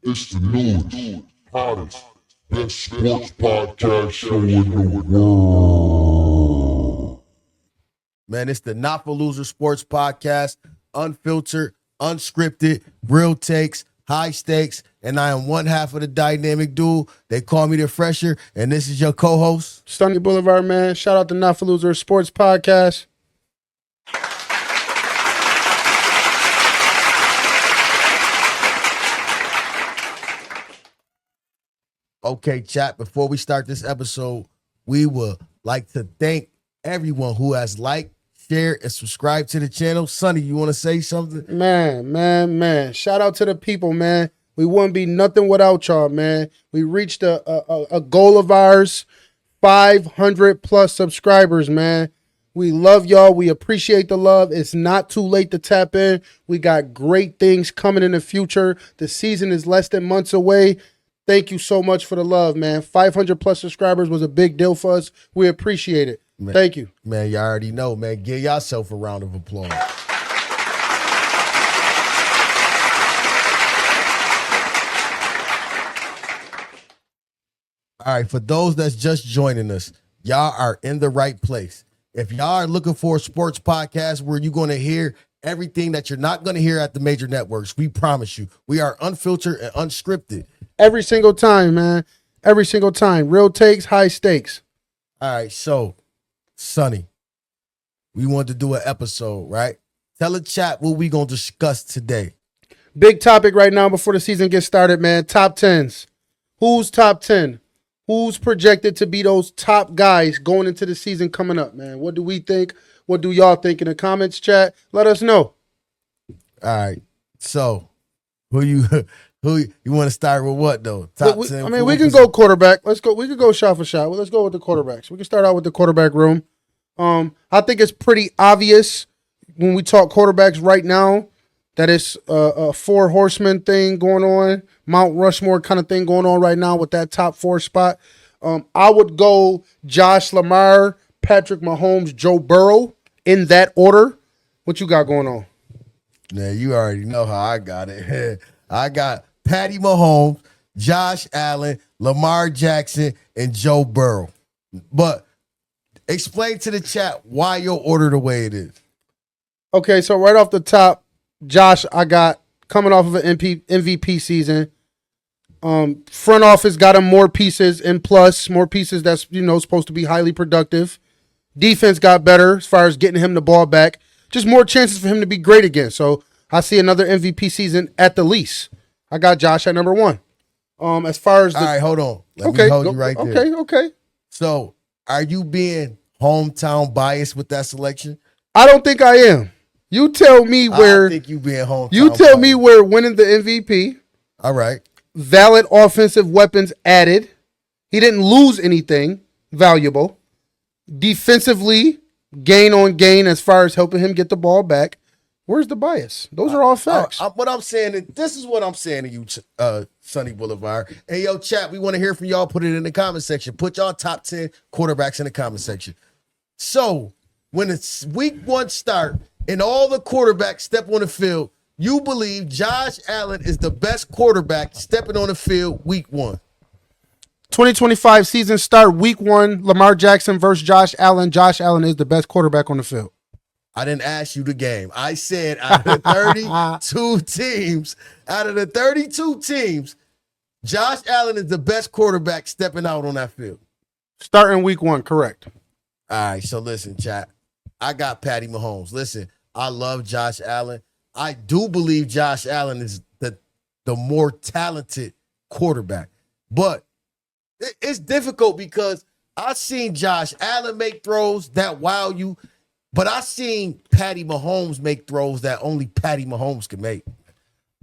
It's the newest, hottest, best sports podcast show in the world. Man, it's the Not for Losers Sports Podcast, unfiltered, unscripted, real takes, high stakes, and I am one half of the dynamic duo. They call me the Fresher, and this is your co-host, Sunny Boulevard, man. Shout out to Not for Losers Sports Podcast. Okay, chat, before we start this episode, we would like to thank everyone who has liked, shared, and subscribed to the channel. Sonny, you want to say something? Man. Shout out to the people, man. We wouldn't be nothing without y'all, man. We reached a goal of ours, 500 plus subscribers, man. We love y'all. We appreciate the love. It's not too late to tap in. We got great things coming in the future. The season is less than months away. Thank you so much for the love, man. 500 plus subscribers was a big deal for us. We appreciate it. Man, thank you. Man, you already know, man. Give yourself a round of applause. All right, for those that's just joining us, y'all are in the right place. If y'all are looking for a sports podcast where you're going to hear everything that you're not going to hear at the major networks, we promise you, we are unfiltered and unscripted. Every single time, man. Every single time. Real takes, high stakes. All right, so, Sonny, we wanted to do an episode, right? Tell the chat what we going to discuss today. Big topic right now before the season gets started, man. Top 10s. Who's top 10? Who's projected to be those top guys going into the season coming up, man? What do we think? What do y'all think in the comments, chat? Let us know. All right, so who you want to start with what, though? Top 10? I mean, we can go quarterback. Let's go. We could go shot for shot. Well, let's go with the quarterbacks. We can start out with the quarterback room. I think it's pretty obvious when we talk quarterbacks right now that it's a four horseman thing going on, Mount Rushmore kind of thing going on right now with that top four spot. I would go Josh Lamar, Patrick Mahomes, Joe Burrow in that order. What you got going on? Yeah, you already know how I got it. I got Patty Mahomes, Josh Allen, Lamar Jackson, and Joe Burrow. But explain to the chat why your order the way it is. Okay, so right off the top, Josh, I got coming off of an MVP season. Front office got him more pieces and plus more pieces that's supposed to be highly productive. Defense got better as far as getting him the ball back. Just more chances for him to be great again. So I see another MVP season at the least. I got Josh at number one. As far as all right, hold on. Let me hold you right there. Okay. So are you being hometown biased with that selection? I don't think I am. You tell me where. I think you being hometown. You tell me where winning the MVP. All right. Valid offensive weapons added. He didn't lose anything valuable. Defensively, gain on gain as far as helping him get the ball back. Where's the bias? Those are all facts. What I'm saying, this is what I'm saying to you, Sunny Boulevard. Hey, yo, chat, we want to hear from y'all. Put it in the comment section. Put y'all top 10 quarterbacks in the comment section. So, when it's week one start and all the quarterbacks step on the field, you believe Josh Allen is the best quarterback stepping on the field week one. 2025 season start week one, Lamar Jackson versus Josh Allen. Josh Allen is the best quarterback on the field. I didn't ask you the game. I said out of the 32 teams, Josh Allen is the best quarterback stepping out on that field. Starting week one, correct. All right, so listen, chat. I got Patty Mahomes. Listen, I love Josh Allen. I do believe Josh Allen is the more talented quarterback. But it's difficult because I've seen Josh Allen make throws that wow you, but I've seen Patty Mahomes make throws that only Patty Mahomes can make.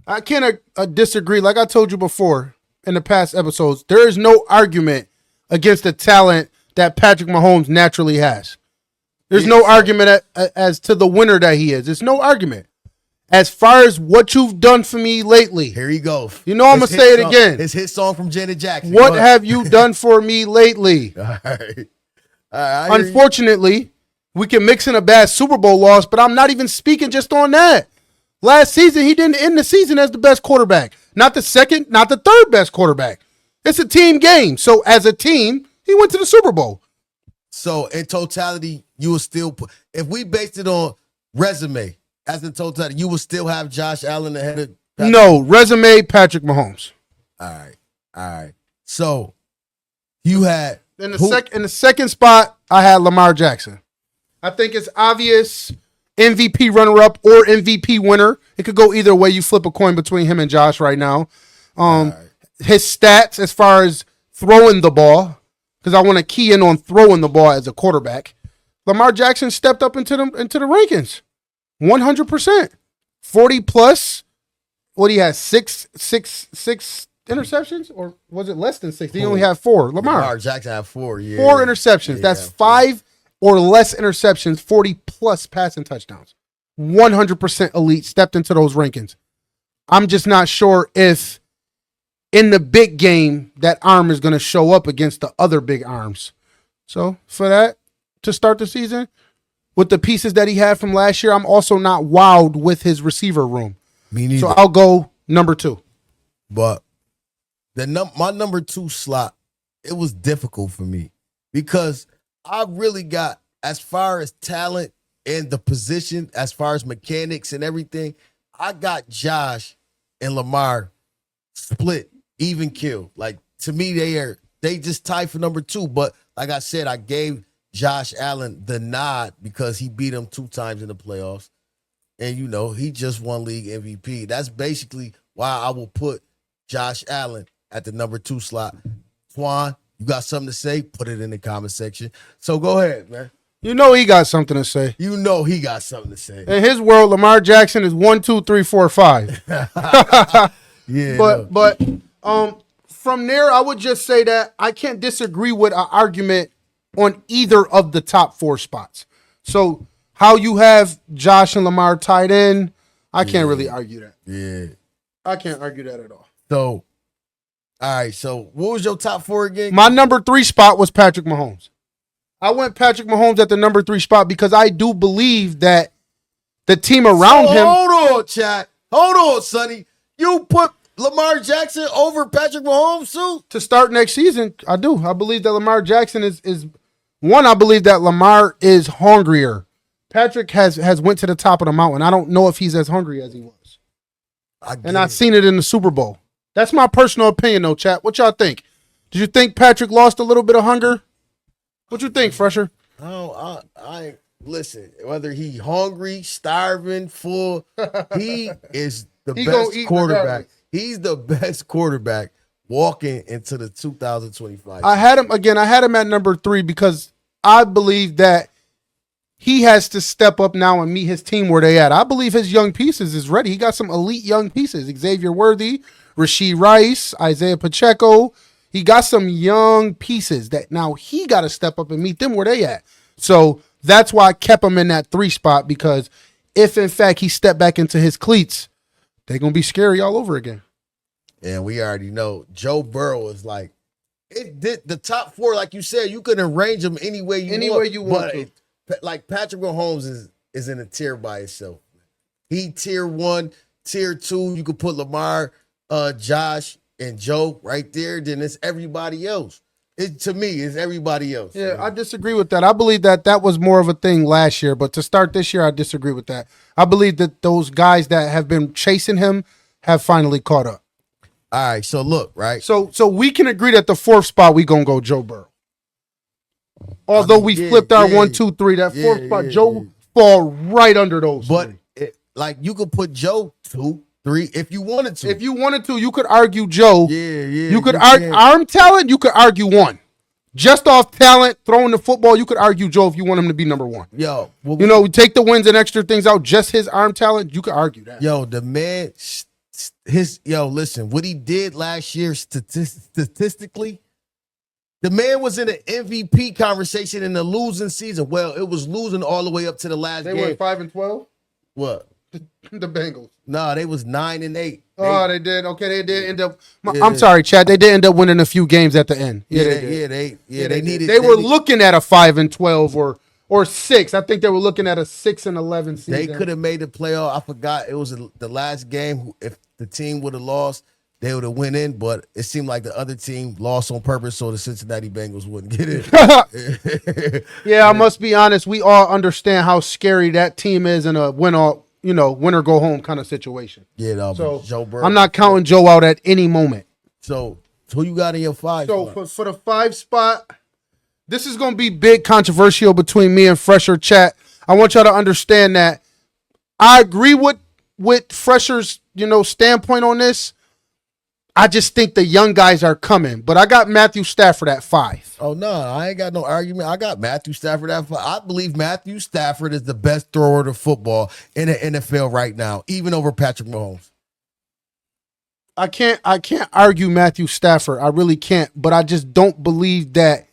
I can't disagree. Like I told you before in the past episodes, there is no argument against the talent that Patrick Mahomes naturally has. There's no argument as to the winner that he is. There's no argument. As far as what you've done for me lately. Here you go. You know I'm going to say it again. His hit song from Janet Jackson. What have you done for me lately? All right. Unfortunately, we can mix in a bad Super Bowl loss, but I'm not even speaking just on that. Last season, he didn't end the season as the best quarterback. Not the second, not the third best quarterback. It's a team game. So as a team, he went to the Super Bowl. So in totality, you will still put, if we based it on resume, as in totality, you will still have Josh Allen ahead of Patrick? No, resume, Patrick Mahomes. All right. So you had In the second spot, I had Lamar Jackson. I think it's obvious MVP runner-up or MVP winner. It could go either way. You flip a coin between him and Josh right now. His stats as far as throwing the ball, because I want to key in on throwing the ball as a quarterback. Lamar Jackson stepped up into the rankings, 100%, 40+. What he has six interceptions, or was it less than 6? He only had 4. Lamar Jackson had 4. Yeah, 4 interceptions. That's 5 or less interceptions, 40+ passing touchdowns. 100% elite, stepped into those rankings. I'm just not sure if in the big game that arm is going to show up against the other big arms. So for that, to start the season, with the pieces that he had from last year, I'm also not wowed with his receiver room. Me neither. So I'll go number 2. But my number 2 slot, it was difficult for me because I really got, as far as talent and the position, as far as mechanics and everything, I got Josh and Lamar split, even kill. Like, to me, they just tied for number 2. But like I said, I gave Josh Allen the nod because he beat him 2 times in the playoffs. And, he just won league MVP. That's basically why I will put Josh Allen at the number 2 slot. Twan, you got something to say? Put it in the comment section. So go ahead, man. You know he got something to say. He got something to say. In his world, Lamar Jackson is 1, 2, 3, 4, 5. Yeah. But from there, I would just say that I can't disagree with an argument on either of the top 4 spots. So how you have Josh and Lamar tied in, I can't really argue that. Yeah. I can't argue that at all. So, all right. So what was your top 4 again? My number 3 spot was Patrick Mahomes. I went Patrick Mahomes at the number 3 spot because I do believe that the team around him. Hold on, chat. Hold on, Sonny. You put Lamar Jackson over Patrick Mahomes too? To start next season, I do. I believe that Lamar Jackson is one. I believe that Lamar is hungrier. Patrick has went to the top of the mountain. I don't know if he's as hungry as he was. I've seen it in the Super Bowl. That's my personal opinion, though, chat. What y'all think? Did you think Patrick lost a little bit of hunger? What you think, Fresher? I listen, whether he hungry, starving, full, he is the best quarterback. Regardless. He's the best quarterback walking into the 2025. I had him at number 3 because I believe that he has to step up now and meet his team where they at. I believe his young pieces is ready. He got some elite young pieces. Xavier Worthy, Rashee Rice, Isaiah Pacheco. He got some young pieces that now he got to step up and meet them where they at. So that's why I kept him in that 3 spot, because if, in fact, he stepped back into his cleats, they're going to be scary all over again. And we already know Joe Burrow is like, it did the top 4, like you said, you can arrange them any way you want. But like Patrick Mahomes is in a tier by itself. He tier 1, tier 2. You could put Lamar, Josh, and Joe right there. Then it's everybody else. To me, it's everybody else. Yeah, I disagree with that. I believe that was more of a thing last year, but to start this year, I disagree with that. I believe that those guys that have been chasing him have finally caught up. All right, so look, right? So we can agree that the 4th spot, we going to go Joe Burrow. Although we flipped our 1, 2, 3, that 4th spot, Joe fall right under those. But you could put Joe 2, 3 if you wanted to. If you wanted to, you could argue Joe. Yeah. You could argue arm talent, you could argue 1. Just off talent, throwing the football, you could argue Joe if you want him to be number 1. Yo. Well, take the wins and extra things out, just his arm talent, you could argue that. Yo, the man, listen, what he did last year statistically, the man was in an MVP conversation in the losing season. Well, it was losing all the way up to the last game. They went 5-12? What? The Bengals. No, they was 9-8. Oh, they did. Okay, they did end up. I'm sorry, Chad. They did end up winning a few games at the end. They needed. They were looking at a 5-12 or 6. I think they were looking at a 6-11 season. They could have made the playoff. I forgot it was the last game. If the team would have lost, they would have went in. But it seemed like the other team lost on purpose so the Cincinnati Bengals wouldn't get in. Yeah, I must be honest. We all understand how scary that team is in a win or go home kind of situation. Yeah, no, So Joe Burrow. I'm not counting Joe out at any moment. So who you got in your 5? So for the 5 spot, this is going to be big controversial between me and Fresher Chat. I want y'all to understand that I agree with Fresher's, standpoint on this. I just think the young guys are coming. But I got Matthew Stafford at 5. Oh, no, I ain't got no argument. I got Matthew Stafford at 5. I believe Matthew Stafford is the best thrower of football in the NFL right now, even over Patrick Mahomes. I can't argue Matthew Stafford. I really can't. But I just don't believe that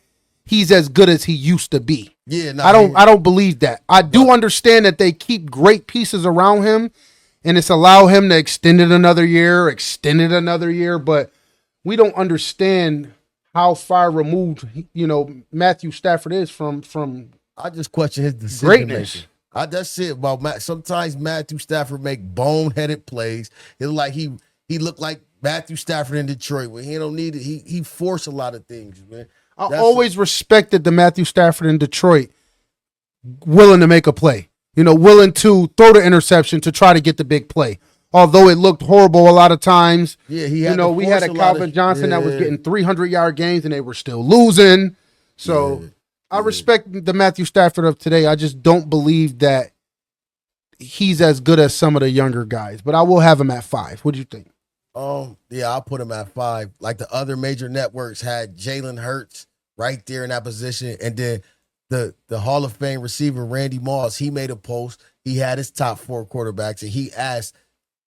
he's as good as he used to be. Yeah, no, I don't believe that. I do understand that they keep great pieces around him, and it's allow him to extend it another year, but we don't understand how far removed, Matthew Stafford is from I just question his decision greatness. making. That's it about Matt. Sometimes Matthew Stafford make boneheaded plays. It's like he looked like Matthew Stafford in Detroit when he don't need it. He forced a lot of things, man. I always respected the Matthew Stafford in Detroit, willing to make a play, willing to throw the interception to try to get the big play. Although it looked horrible a lot of times. Yeah, we had a Calvin Johnson that was getting 300-yard games and they were still losing. So I respect the Matthew Stafford of today. I just don't believe that he's as good as some of the younger guys. But I will have him at 5. What do you think? Yeah, I'll put him at 5. Like the other major networks had Jalen Hurts right there in that position. And then the Hall of Fame receiver, Randy Moss, he made a post. He had his top 4 quarterbacks, and he asked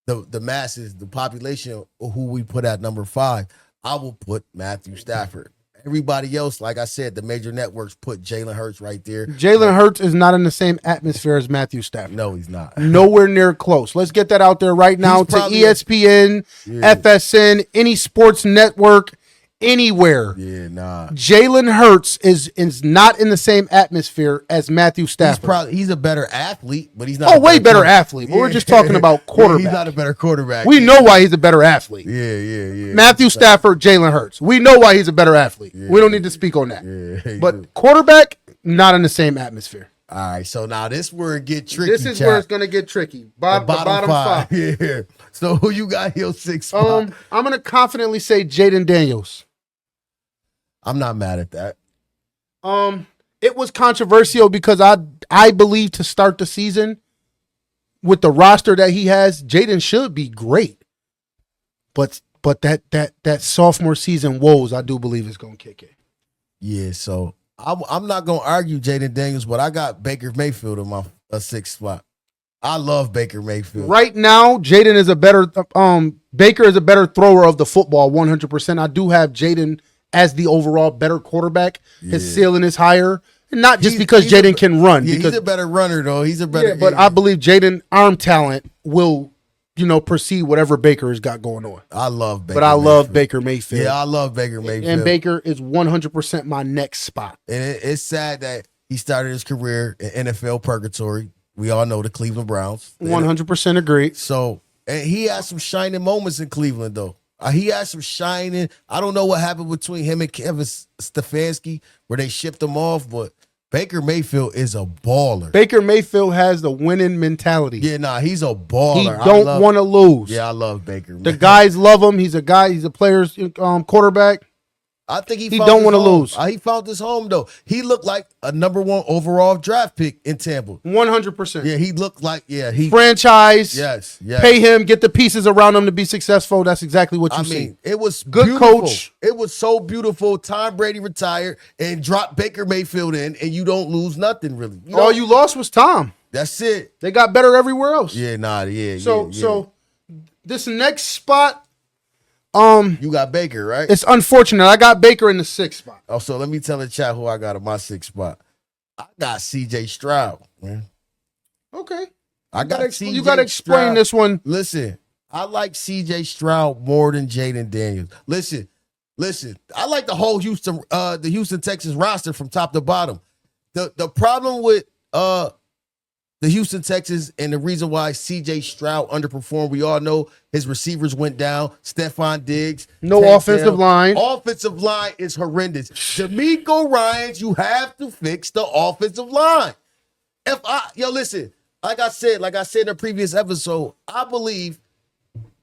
the masses, the population, who we put at number 5. I will put Matthew Stafford. Everybody else, like I said, the major networks put Jalen Hurts right there. Jalen Hurts is not in the same atmosphere as Matthew Stafford. No, he's not. Nowhere near close. Let's get that out there right now to ESPN, FSN, any sports network, anywhere. Yeah, nah. Jalen Hurts is not in the same atmosphere as Matthew Stafford. He's a better athlete, but he's not. Way better athlete. But we're just talking about quarterback. He's not a better quarterback. We know why he's a better athlete. Yeah. Matthew Stafford, Jalen Hurts. We know why he's a better athlete. We don't need to speak on that. Yeah, but quarterback, not in the same atmosphere. All right, so now this is where it get tricky. This is where it's gonna get tricky. Bottom 5. Yeah. So who you got your 6 spot? I'm gonna confidently say Jaden Daniels. I'm not mad at that. It was controversial because I believe to start the season with the roster that he has, Jaden should be great. But that sophomore season woes, I do believe is gonna kick it. Yeah, so I'm not gonna argue Jaden Daniels, but I got Baker Mayfield in my 6th spot. I love Baker Mayfield. Right now, Jaden is a better Baker is a better thrower of the football, 100%. I do have Jaden as the overall better quarterback. His ceiling is higher. And not just because Jaden can run. Yeah, because he's a better runner, though. He's a better. But I believe Jaden arm talent will, precede whatever Baker has got going on. I love Baker. But I love Baker Mayfield. Yeah, I love Baker Mayfield. And Baker is 100% my next spot. And it's sad that he started his career in NFL purgatory. We all know the Cleveland Browns. 100% agree. So, and he had some shining moments in Cleveland, though. He had some shining. I don't know what happened between him and Kevin Stefanski where they shipped him off, but Baker Mayfield is a baller. Baker Mayfield has the winning mentality. Yeah, he's a baller. He don't want to lose. Yeah, I love Baker. The guys love him. He's a player's quarterback. I think he don't want to lose. He found his home, though. He looked like a number 1 overall draft pick in Tampa. 100%. Yeah, he looked like, franchise. Yes. Pay him, get the pieces around him to be successful. That's exactly what you see. It was good beautiful. coach. It was so beautiful. Tom Brady retired and dropped Baker Mayfield in, and you don't lose nothing, really. All you lost was Tom. That's it. They got better everywhere else. So this next spot, you got Baker, right? It's unfortunate. I got Baker in the 6th spot. Oh, so let me tell the chat who I got in my 6th spot. I got CJ Stroud, man. Okay. You got to explain this one. Listen, I like CJ Stroud more than Jaden Daniels. Listen. I like the whole Houston Texans roster from top to bottom. the problem with the Houston Texans and the reason why C.J. Stroud underperformed, we all know his receivers went down. Stephon Diggs. No offensive line. Offensive line is horrendous. D'Amico Ryans, you have to fix the offensive line. Listen, like I said in a previous episode, I believe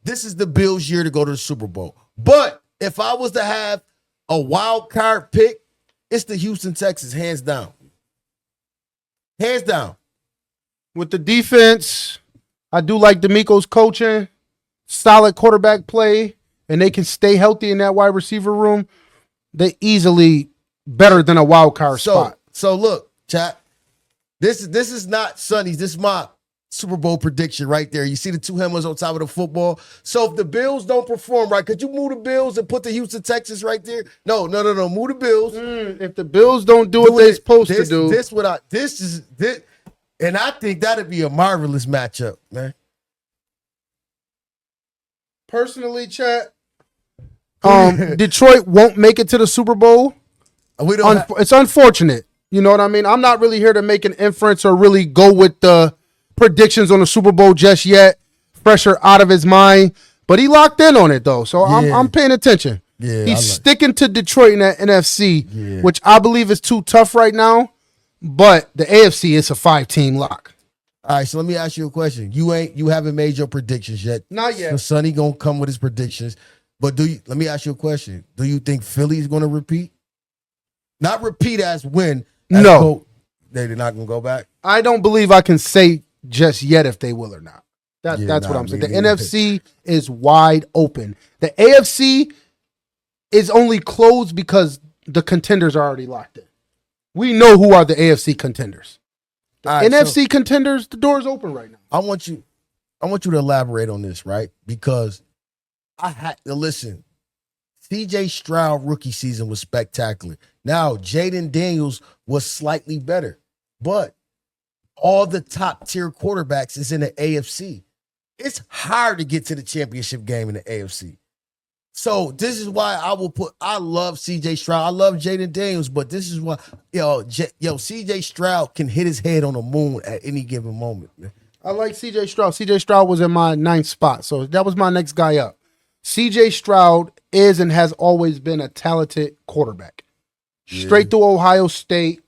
this is the Bills' year to go to the Super Bowl. But if I was to have a wild card pick, it's the Houston Texans, hands down. Hands down. With the defense, I do like D'Amico's coaching, solid quarterback play, and they can stay healthy in that wide receiver room. They easily better than a wild card spot. So look, chat. This is not Sonny's. This is my Super Bowl prediction right there. You see the two hammers on top of the football. So if the Bills don't perform right, could you move the Bills and put the Houston Texans right there? No. Move the Bills. If the Bills don't do what they're supposed to do, and I think that'd be a marvelous matchup, man. Personally, chat, Detroit won't make it to the Super Bowl. It's unfortunate. You know what I mean? I'm not really here to make an inference or really go with the predictions on the Super Bowl just yet. Fresher out of his mind, but he locked in on it though, so yeah. I'm paying attention. Yeah, he's sticking to Detroit in that NFC, which I believe is too tough right now. But the AFC is a 5-team lock. All right, so let me ask you a question. You haven't made your predictions yet. Not yet. So Sonny gonna come with his predictions. But let me ask you a question. Do you think Philly's gonna repeat? Not repeat as win. No. They're not gonna go back? I don't believe I can say just yet if they will or not. That's what I'm saying. The NFC is wide open. The AFC is only closed because the contenders are already locked in. We know who are the AFC contenders. The NFC contenders, the door is open right now. I want you to elaborate on this, right? Because I had to listen. C.J. Stroud rookie season was spectacular. Now, Jaden Daniels was slightly better, but all the top tier quarterbacks is in the AFC. It's hard to get to the championship game in the AFC. So this is why I love C.J. Stroud. I love Jaden Daniels, but this is why, C.J. Stroud can hit his head on the moon at any given moment, man. I like C.J. Stroud. C.J. Stroud was in my 9th spot, so that was my next guy up. C.J. Stroud is and has always been a talented quarterback. Straight through Ohio State,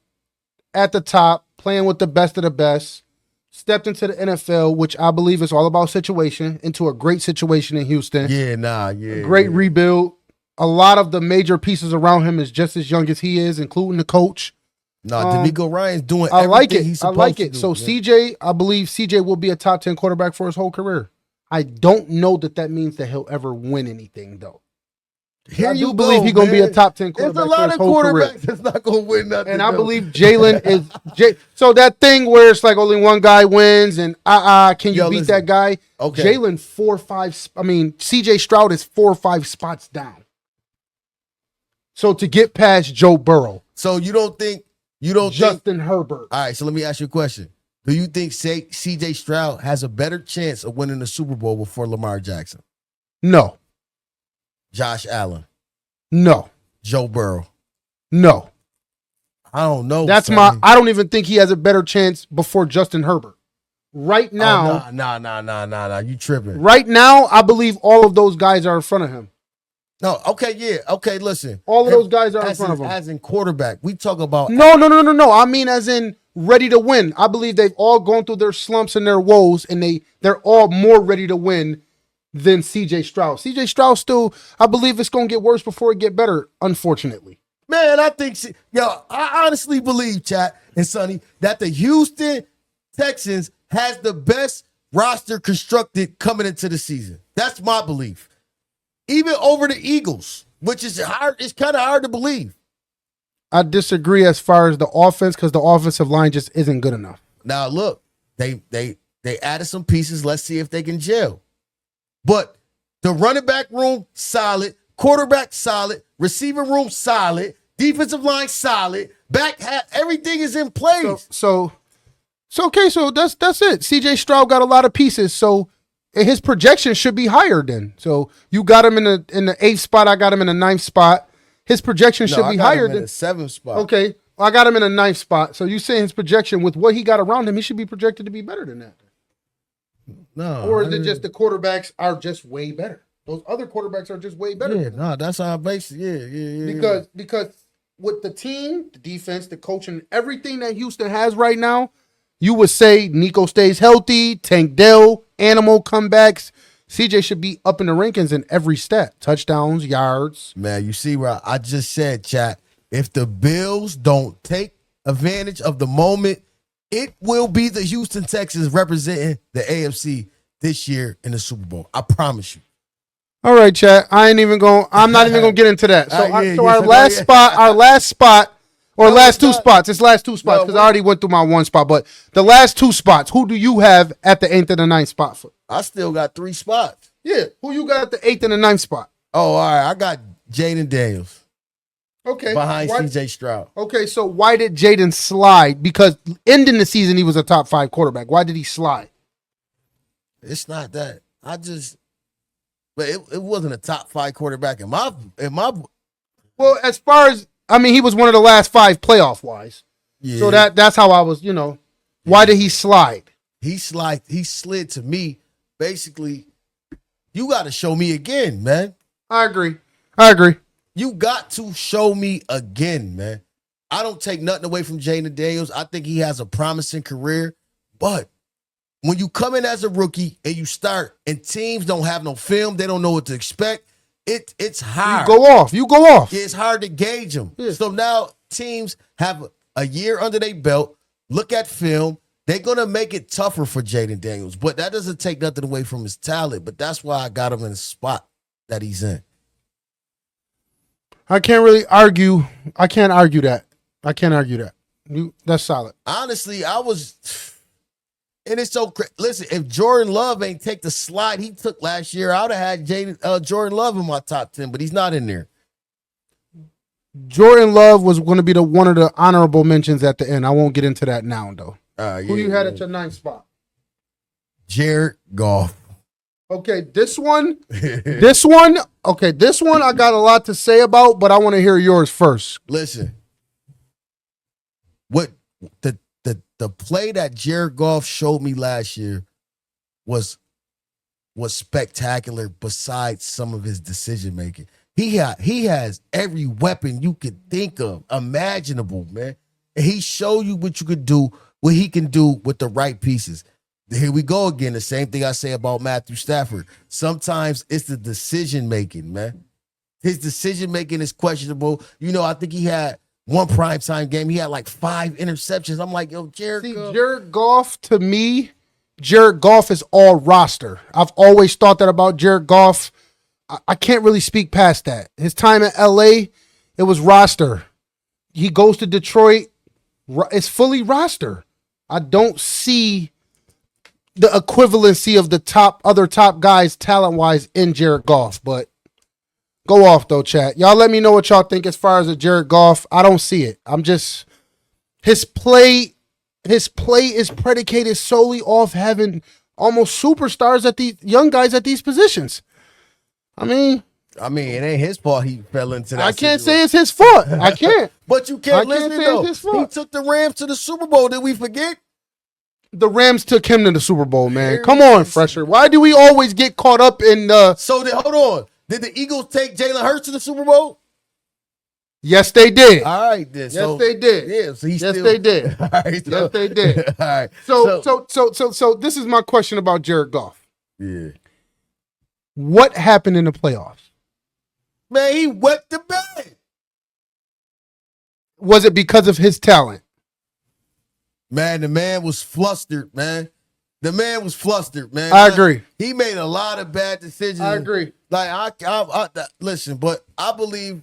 at the top, playing with the best of the best. Stepped into the NFL, which I believe is all about situation, into a great situation in Houston. Great rebuild. A lot of the major pieces around him is just as young as he is, including the coach. D'Amico Ryan's doing everything he's supposed to do. So CJ, I believe CJ will be a top 10 quarterback for his whole career. I don't know that means that he'll ever win anything, though. I do believe he's going to be a top 10 quarterback. There's a lot of quarterbacks that's not going to win nothing. And I believe Jalen is so that thing where it's like only one guy wins and can you beat that guy? Okay. Jalen CJ Stroud is 4 or 5 spots down. So to get past Joe Burrow. So you don't think Justin Herbert. All right, so let me ask you a question. Do you think CJ Stroud has a better chance of winning the Super Bowl before Lamar Jackson? No. Josh Allen? No. Joe Burrow? No. I don't know. I don't even think he has a better chance before Justin Herbert. Right now. Nah. You tripping. Right now, I believe all of those guys are in front of him. No, okay, yeah. Okay, listen. All of those guys are in front of him. As in quarterback. We talk about No. I mean as in ready to win. I believe they've all gone through their slumps and their woes, and they're all more ready to win than CJ Stroud. CJ Stroud still, I believe it's going to get worse before it get better, unfortunately. Man, I think, I honestly believe, chat and Sonny, that the Houston Texans has the best roster constructed coming into the season. That's my belief. Even over the Eagles, which is hard. It's kind of hard to believe. I disagree as far as the offense because the offensive line just isn't good enough. Now, look, they added some pieces. Let's see if they can gel. But the running back room, solid. Quarterback, solid. Receiver room, solid. Defensive line, solid. Back half, everything is in place. So that's it. CJ Stroud got a lot of pieces, so his projection should be higher then. So you got him in the 8th spot. I got him in the 9th spot. His projection should be higher than the 7th spot. Okay. I got him in a ninth spot. So you saying his projection with what he got around him, he should be projected to be better than that. No. Or is it just the quarterbacks are just way better? Those other quarterbacks are just way better. Yeah, no, that's how I base it. Yeah. Because with the team, the defense, the coaching, everything that Houston has right now, you would say Nico stays healthy, Tank Dell, animal comebacks. CJ should be up in the rankings in every stat. Touchdowns, yards. Man, you see where I just said, chat, if the Bills don't take advantage of the moment, it will be the Houston Texans representing the AFC this year in the Super Bowl. I promise you. All right, chat. I'm not even gonna get into that. So, our last spot, or last two spots. It's last two spots because I already went through my one spot. But the last two spots, who do you have at the 8th and the 9th spot for? I still got 3 spots. Yeah, who you got at the 8th and the 9th spot? Oh, all right. I got Jaden Daniels. Okay. Behind CJ Stroud. Okay, so why did Jaden slide? Because ending the season, he was a top 5 quarterback. Why did he slide? It's not that. But it wasn't a top 5 quarterback in my. Well, as far as he was one of the last 5 playoff wise. Yeah. So that's how I was. Why did he slide? He slid to me. Basically, you got to show me again, man. I agree. You got to show me again, man. I don't take nothing away from Jaden Daniels. I think he has a promising career. But when you come in as a rookie and you start and teams don't have no film, they don't know what to expect, it's hard. You go off. Yeah, it's hard to gauge them. Yeah. So now teams have a year under their belt, look at film. They're going to make it tougher for Jaden Daniels. But that doesn't take nothing away from his talent. But that's why I got him in the spot that he's in. I can't really argue. I can't argue that. That's solid. Honestly, and it's so crazy. Listen, if Jordan Love ain't take the slide he took last year, I would have had Jordan Love in my top 10, but he's not in there. Jordan Love was going to be one of the honorable mentions at the end. I won't get into that now, though. Who you had at your 9th spot? Jared Goff. Okay, this one I got a lot to say about, but I want to hear yours first. Listen, what the play that Jared Goff showed me last year was spectacular besides some of his decision making. He has every weapon you could think of, imaginable, man. And he showed you what he can do with the right pieces. Here we go again. The same thing I say about Matthew Stafford. Sometimes it's the decision making, man. His decision making is questionable. I think he had one primetime game. He had like 5 interceptions. I'm like, yo, Jared Goff, to me, Jared Goff is all roster. I've always thought that about Jared Goff. I can't really speak past that. His time at LA, it was roster. He goes to Detroit, it's fully roster. I don't see the equivalency of the other top guys talent-wise in Jared Goff, but go off though, chat. Y'all let me know what y'all think as far as a Jared Goff. I don't see it. His play is predicated solely off having almost superstars at these young guys at these positions. I mean, it ain't his fault he fell into that. I can't say it's his fault. I can't. But you can't listen though. He took the Rams to the Super Bowl. Did we forget? The Rams took him to the Super Bowl, man. Come on, Fresher. Why do we always get caught up in the... Hold on. Did the Eagles take Jalen Hurts to the Super Bowl? Yes, they did. All right, then. Yes, they did. Yeah, so they did. All right, yes, they did. All right. So this is my question about Jared Goff. Yeah. What happened in the playoffs? Man, he wet the bed. Was it because of his talent? Man, the man was flustered, man. I agree. He made a lot of bad decisions. I agree. Like, I listen, but I believe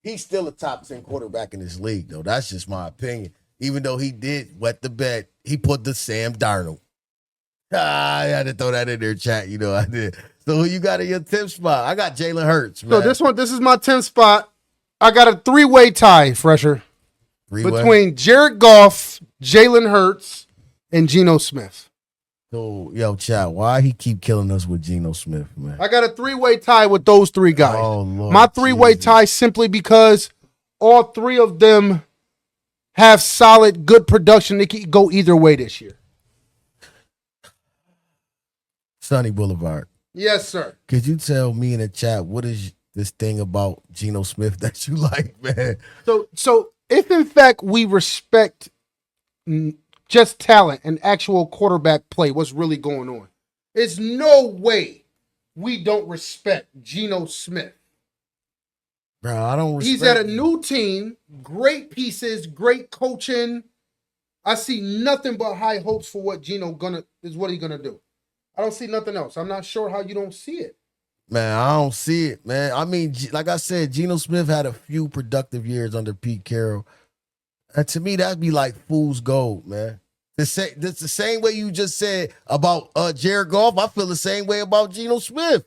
he's still a top 10 quarterback in this league, though. That's just my opinion. Even though he did wet the bed, he put the Sam Darnold. I had to throw that in there, chat. I did. So who you got in your 10th spot? I got Jalen Hurts, man. So this is my 10th spot. I got a 3-way tie, Fresher. Between Jared Goff, Jalen Hurts, and Geno Smith. So, yo, chat, why he keep killing us with Geno Smith, man? I got a 3-way tie with those 3 guys. Oh, Lord, my 3-way tie simply because all 3 of them have solid, good production. It could go either way this year. Sunny Boulevard. Yes, sir. Could you tell me in the chat what is this thing about Geno Smith that you like, man? So if in fact we respect just talent and actual quarterback play, what's really going on? There's no way we don't respect Geno Smith. Bro, I don't respect. He's at a new team, great pieces, great coaching. I see nothing but high hopes for what Geno is what he's gonna do. I don't see nothing else. I'm not sure how you don't see it. Man, I don't see it, man. I mean, like I said, Geno Smith had a few productive years under Pete Carroll. And to me, that'd be like fool's gold, man. That's the same way you just said about Jared Goff. I feel the same way about Geno Smith.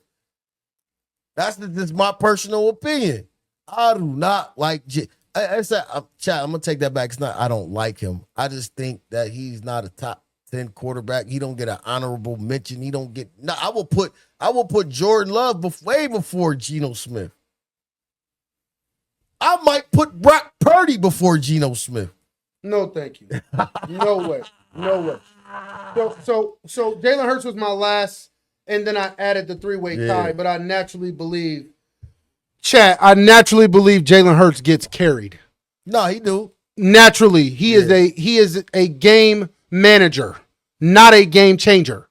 That's just my personal opinion. I do not like Chat, I'm gonna take that back. It's not I don't like him. I just think that he's not a top 10 quarterback. He don't get an honorable mention. He don't get. No, I will put Jordan Love way before Geno Smith. I might put Brock Purdy before Geno Smith. No, thank you. No way. No way. So Jalen Hurts was my last, and then I added the three-way tie, but I naturally believe Jalen Hurts gets carried. No, he do. Naturally, he is a game manager, not a game changer.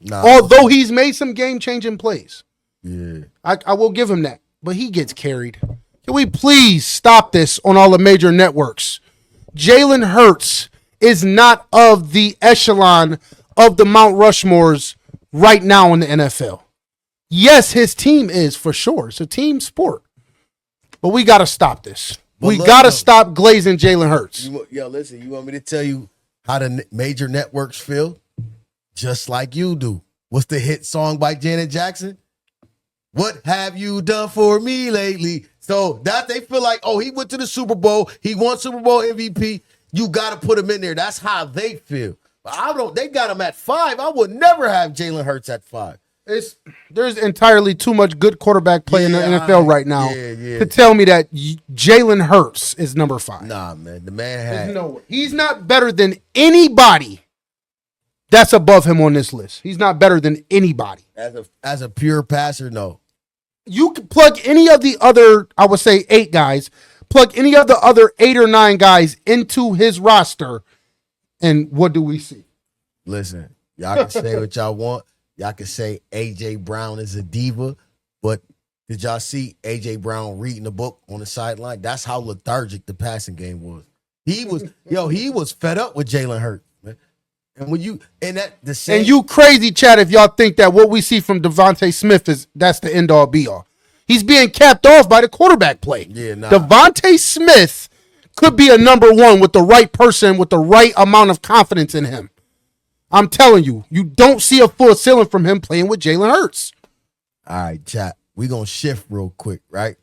Nah. Although he's made some game-changing plays. Yeah. I will give him that, but he gets carried. Can we please stop this on all the major networks? Jalen Hurts is not of the echelon of the Mount Rushmores right now in the NFL. Yes, his team is for sure. It's a team sport. But we got to stop this. We got to stop glazing Jalen Hurts. Listen, you want me to tell you how the major networks feel? Just like you do. What's the hit song by Janet Jackson? What have you done for me lately? So that they feel like, oh, he went to the Super Bowl. He won Super Bowl MVP. You got to put him in there. That's how they feel. But they got him at 5. I would never have Jalen Hurts at 5. There's entirely too much good quarterback play in the NFL right now to tell me that Jalen Hurts is number 5. Nah, man. The man had. There's no way. He's not better than anybody that's above him on this list. He's not better than anybody. As a pure passer, no. You could plug any of the other, I would say 8 guys, plug any of the other 8 or 9 guys into his roster, and what do we see? Listen, y'all can say what y'all want. Y'all can say A.J. Brown is a diva, but did y'all see A.J. Brown reading the book on the sideline? That's how lethargic the passing game was. He was fed up with Jalen Hurts, man. And when and you crazy, Chad, if y'all think that what we see from Devontae Smith that's the end all be all. He's being capped off by the quarterback play. Yeah, nah. Devontae Smith could be a number 1 with the right person, with the right amount of confidence in him. I'm telling you, you don't see a full ceiling from him playing with Jalen Hurts. All right, chat. We're going to shift real quick, right?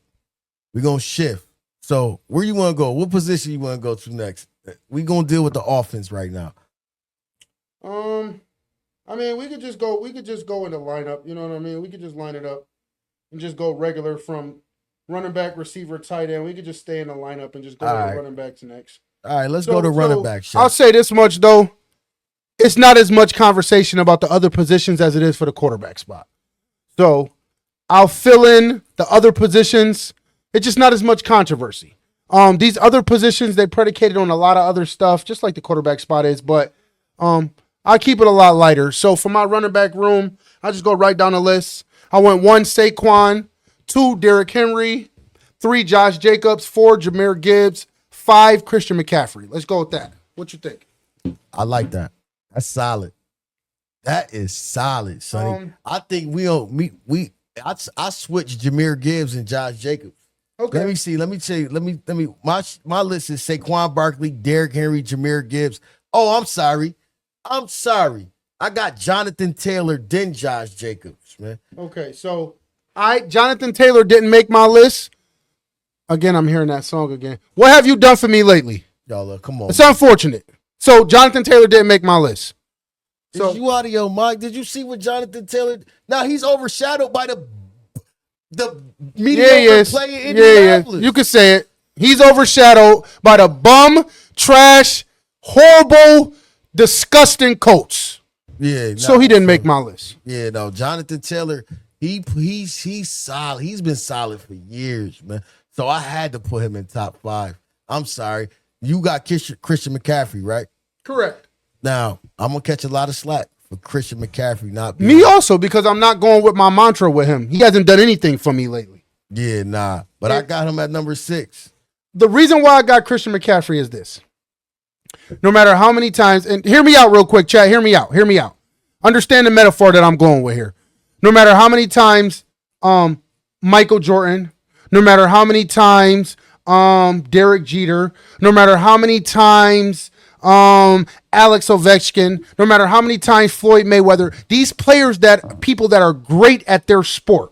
We're going to shift. So where you want to go? What position you want to go to next? We're going to deal with the offense right now. I mean, we could just go in the lineup. You know what I mean? We could just line it up and just go regular from running back, receiver, tight end. We could just stay in the lineup and just go to running backs next. All right, let's go to running back. I'll say this much, though. It's not as much conversation about the other positions as it is for the quarterback spot. So I'll fill in the other positions. It's just not as much controversy. These other positions, they predicated on a lot of other stuff, just like the quarterback spot is, but I keep it a lot lighter. So for my running back room, I just go right down the list. I went 1, Saquon, 2, Derrick Henry, 3, Josh Jacobs, 4, Jahmyr Gibbs, 5, Christian McCaffrey. Let's go with that. What you think? I like that. That's solid. That is solid, Sonny. I think I switched Jahmyr Gibbs and Josh Jacobs. Okay. Let me see. Let me tell you. My list is Saquon Barkley, Derrick Henry, Jahmyr Gibbs. Oh, I'm sorry. I got Jonathan Taylor, then Josh Jacobs, man. Okay, so Jonathan Taylor didn't make my list. Again, I'm hearing that song again. What have you done for me lately? Y'all, come on. It's unfortunate. So Jonathan Taylor didn't make my list. So you out of your mind? Did you see what Jonathan Taylor? Now he's overshadowed by the mediocre player in Indianapolis. You could say it. He's overshadowed by the bum trash, horrible, disgusting Colts. Yeah. So he didn't make my list. Yeah, no. Jonathan Taylor, he's solid. He's been solid for years, man. So I had to put him in top 5. I'm sorry. You got Christian McCaffrey, right? Correct. Now, I'm going to catch a lot of slack for Christian McCaffrey not being. Me also, because I'm not going with my mantra with him. He hasn't done anything for me lately. Yeah, nah. But I got him at number 6. The reason why I got Christian McCaffrey is this. No matter how many times, and hear me out real quick, chat, hear me out. Understand the metaphor that I'm going with here. No matter how many times Michael Jordan, no matter how many times Derek Jeter, no matter how many times Alex Ovechkin, no matter how many times Floyd Mayweather, these players people that are great at their sport,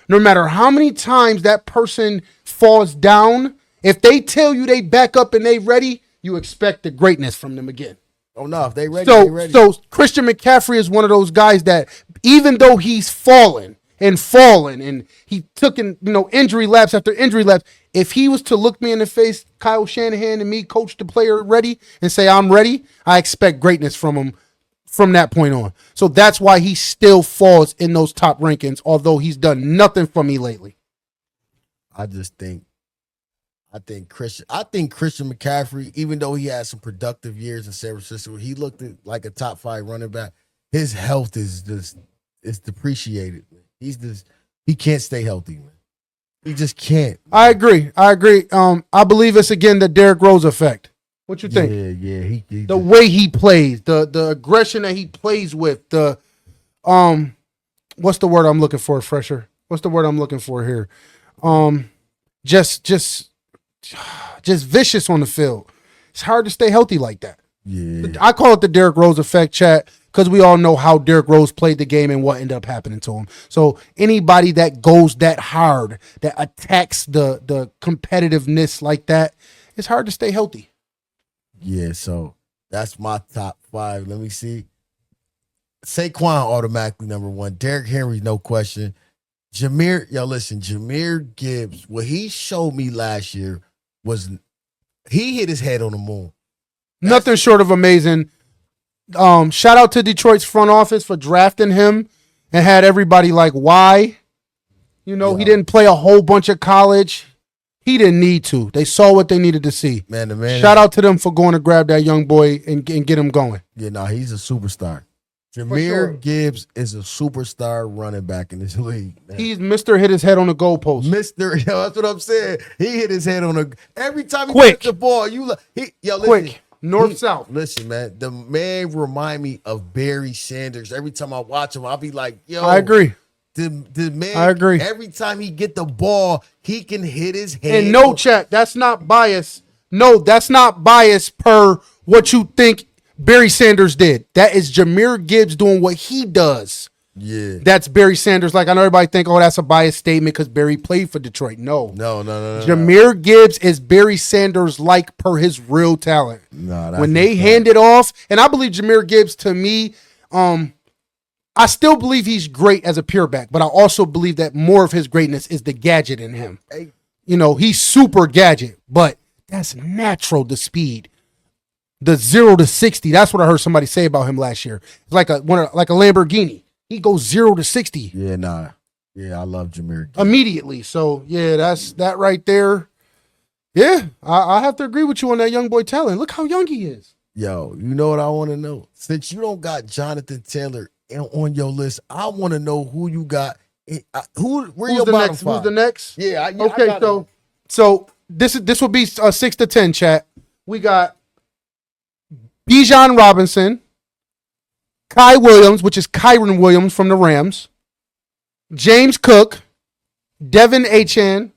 no matter how many times that person falls down, if they tell you they back up and they ready, you expect the greatness from them again. Oh, no. If they ready, So, they ready. so Christian McCaffrey is one of those guys that even though he's fallen and he took injury lapse after injury lapse, if he was to look me in the face, Kyle Shanahan and me, coach the player ready, and say, I'm ready, I expect greatness from him from that point on. So that's why he still falls in those top rankings, although he's done nothing for me lately. I think Christian McCaffrey, even though he had some productive years in San Francisco, he looked like a top 5 running back. His health is depreciated. He can't stay healthy, man. He just can't. I agree. I believe it's again the Derrick Rose effect. What you think? Yeah. The way he plays, the aggression that he plays with, the what's the word I'm looking for, Fresher? What's the word I'm looking for here? Just vicious on the field. It's hard to stay healthy like that. Yeah. I call it the Derrick Rose effect, chat, because we all know how Derrick Rose played the game and what ended up happening to him. So anybody that goes that hard, that attacks the competitiveness like that, it's hard to stay healthy. Yeah, so that's my top 5. Let me see. Saquon automatically number 1. Derrick Henry, no question. Jahmyr Gibbs, what he showed me last year was he hit his head on the moon. Nothing short of amazing. Shout out to Detroit's front office for drafting him and had everybody like, why? He didn't play a whole bunch of college. He didn't need to. They saw what they needed to see. Man, Shout out to them for going to grab that young boy and get him going. Yeah, no, he's a superstar. Jahmyr Gibbs is a superstar running back in this league. Man. He's Mr. hit his head on the goalpost. That's what I'm saying. He hit his head on every time he Quick. touched the ball. Listen, Quick. North-south. Listen, man, the man remind me of Barry Sanders. Every time I watch him, I'll be like, yo. I agree. The man, I agree. Every time he get the ball, he can hit his head. And no, chat, that's not bias. No, that's not bias per what you think Barry Sanders did. That is Jahmyr Gibbs doing what he does. Yeah. That's Barry Sanders. Like, I know everybody think, oh, that's a biased statement because Barry played for Detroit. No. No. Jahmyr Gibbs is Barry Sanders like per his real talent. No, when they hand it off, and I believe Jahmyr Gibbs, to me, I still believe he's great as a pure back, but I also believe that more of his greatness is the gadget in him. Hey. He's super gadget, but that's natural, the speed. The 0 to 60, that's what I heard somebody say about him last year. It's like a Lamborghini. He goes 0 to 60. Yeah, nah. Yeah, I love Jahmyr Gibbs. Immediately. So, yeah, that's that right there. Yeah, I have to agree with you on that young boy talent. Look how young he is. Yo, you know what I want to know? Since you don't got Jonathan Taylor on your list, I want to know who you got. Where your bottom 5? Who's the next? Yeah. Okay, so this will be 6 to 10, chat. We got Bijan Robinson, Kai Williams, which is Kyron Williams from the Rams, James Cook, Devin Achane,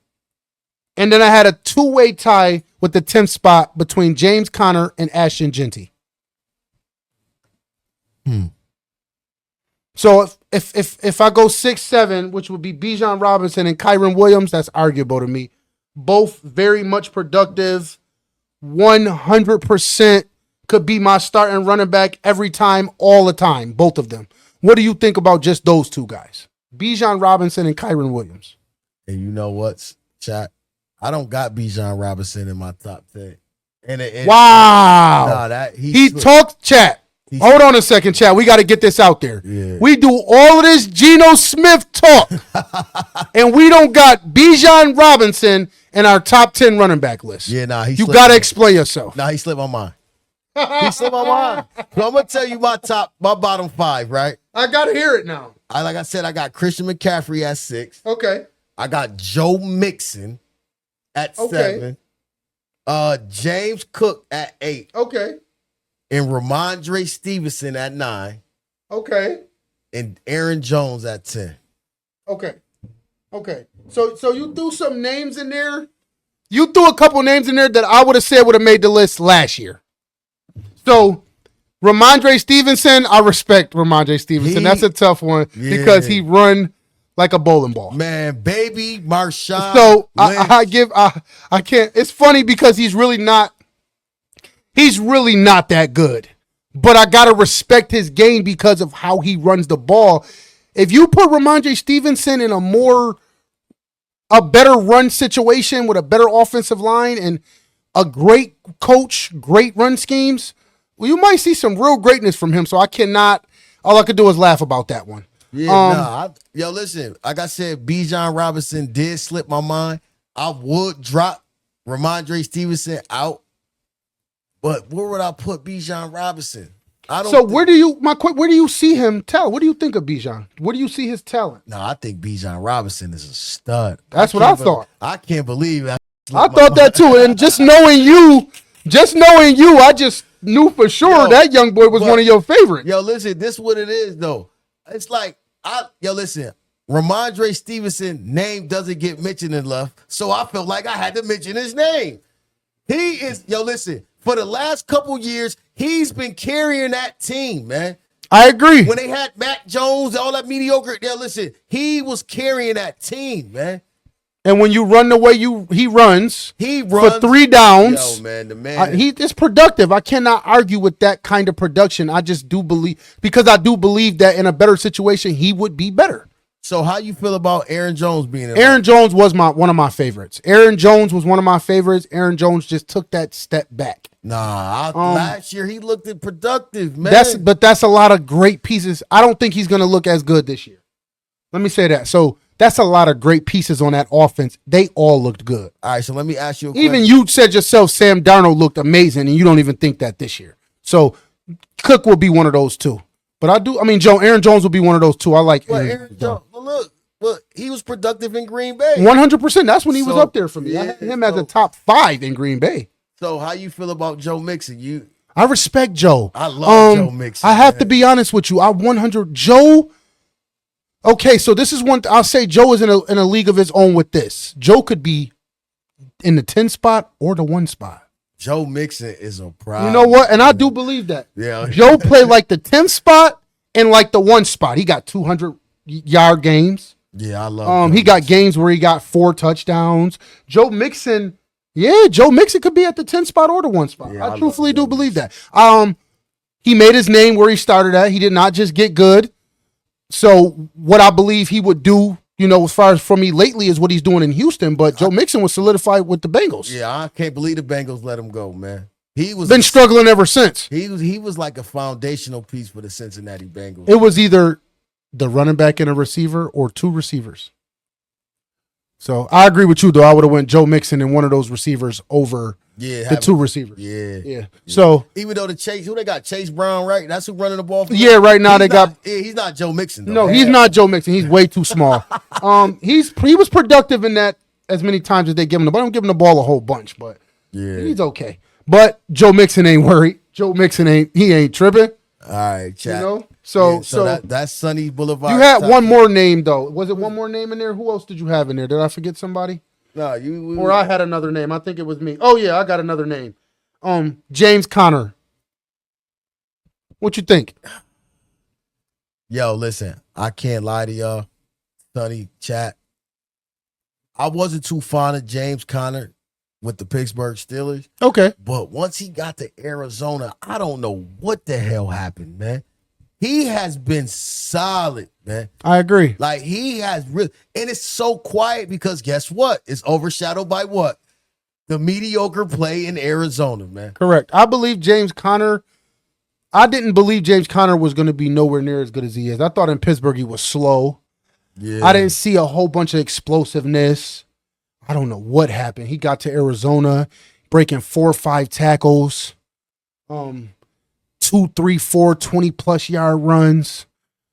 and then I had a 2-way tie with the 10th spot between James Conner and Ashton Genty. So if I go 6-7, which would be Bijan Robinson and Kyron Williams, that's arguable to me. Both very much productive, 100% could be my starting running back every time, all the time, both of them. What do you think about just those two guys? Bijan Robinson and Kyron Williams. And you know what, chat? I don't got Bijan Robinson in my top 10. Wow. Nah, that he talked, chat. Hold on a second, chat. We got to get this out there. Yeah. We do all of this Geno Smith talk, and we don't got Bijan Robinson in our top 10 running back list. Yeah, nah, you got to explain yourself. Nah, he slipped my mind. He slipped my mind. So I'm gonna tell you my bottom 5, right? I got to hear it now. Like I said, I got Christian McCaffrey at 6. Okay. I got Joe Mixon at 7. James Cook at 8. Okay. And Ramondre Stevenson at 9. Okay. And Aaron Jones at 10. Okay. So you threw some names in there. You threw a couple names in there that I would have said would have made the list last year. So Ramondre Stevenson, I respect Ramondre Stevenson. That's a tough one because he run like a bowling ball. Man, baby Marshawn. So I can't. It's funny because he's really not that good. But I gotta respect his game because of how he runs the ball. If you put Ramondre Stevenson in a better run situation with a better offensive line and a great coach, great run schemes, well, you might see some real greatness from him. So I cannot. All I could do is laugh about that one. Yeah, listen, like I said, Bijan Robinson did slip my mind. I would drop Ramondre Stevenson out, but where would I put Bijan Robinson? Where do you see him talent? What do you think of Bijan? Where do you see his talent? No, I think Bijan Robinson is a stud. That's what I thought. I can't believe it. I thought that too. And just knowing you, I just knew for sure that young boy was one of your favorites. Yo, listen, this is what it is, though. It's like, listen, Ramondre Stevenson name doesn't get mentioned enough, so I felt like I had to mention his name. He is, listen, for the last couple years, he's been carrying that team, man. I agree. When they had Mac Jones, all that mediocre, listen, he was carrying that team, man. And when you run the way he runs for 3 downs. Yo, man, the man. He is productive. I cannot argue with that kind of production. I just do believe, because I do believe that in a better situation, he would be better. So how you feel about Aaron Jones being in? Aaron Jones was one of my favorites. Aaron Jones was one of my favorites. Aaron Jones just took that step back. Nah, last year he looked productive, man. That's a lot of great pieces. I don't think he's going to look as good this year. Let me say that. So that's a lot of great pieces on that offense. They all looked good. All right, so let me ask you a question. Even you said yourself, Sam Darnold looked amazing, and you don't even think that this year. So Cook will be one of those two. But Aaron Jones will be one of those two. I like Aaron Jones. Look, he was productive in Green Bay. 100%. That's when he was up there for me. I had him as a top 5 in Green Bay. So how you feel about Joe Mixon? I respect Joe. I love Joe Mixon. I have to be honest with you. 100 Joe. Okay, so this is one. I'll say Joe is in a league of his own with this. Joe could be in the 10 spot or the 1 spot. Joe Mixon is a problem. You know what? And I do believe that. Yeah. Joe played like the 10th spot and like the 1 spot. He got 200-yard games. Yeah, I love He got games where he got 4 touchdowns. Joe Mixon could be at the 10 spot or the 1 spot. Yeah, I truthfully do believe that. He made his name where he started at. He did not just get good. So what I believe he would do, as far as for me lately, is what he's doing in Houston. But Joe Mixon was solidified with the Bengals. Yeah, I can't believe the Bengals let him go, man. He was been struggling ever since. He was like a foundational piece for the Cincinnati Bengals. It was either the running back and a receiver or 2 receivers. So I agree with you, though. I would have went Joe Mixon and one of those receivers over the 2 receivers. Yeah. So even though who they got, Chase Brown, right? That's who running the ball for. Yeah, right now he's not Joe Mixon, though. No, he's not Joe Mixon. He's way too small. He was productive in that as many times as they give him the ball. I don't give him the ball a whole bunch, but he's okay. But Joe Mixon ain't worried. Joe Mixon ain't tripping. All right, chat. So that's Sunny Boulevard. You had one more name, though. Was it one more name in there? Who else did you have in there? Did I forget somebody? No, or I had another name. I think it was me. Oh yeah, I got another name. James Conner. What you think? Yo, listen, I can't lie to y'all. Sunny, chat. I wasn't too fond of James Conner with the Pittsburgh Steelers. Okay. But once he got to Arizona, I don't know what the hell happened, man. He has been solid, man. I agree. Like, he has really, and it's so quiet because guess what? It's overshadowed by what? the mediocre play in Arizona, man. Correct. I believe James Conner. I didn't believe James Conner was going to be nowhere near as good as he is. I thought in Pittsburgh he was slow. Yeah. I didn't see a whole bunch of explosiveness. I don't know what happened. He got to Arizona, breaking 4 or 5 tackles, 2, 3, 4, 20-plus yard runs.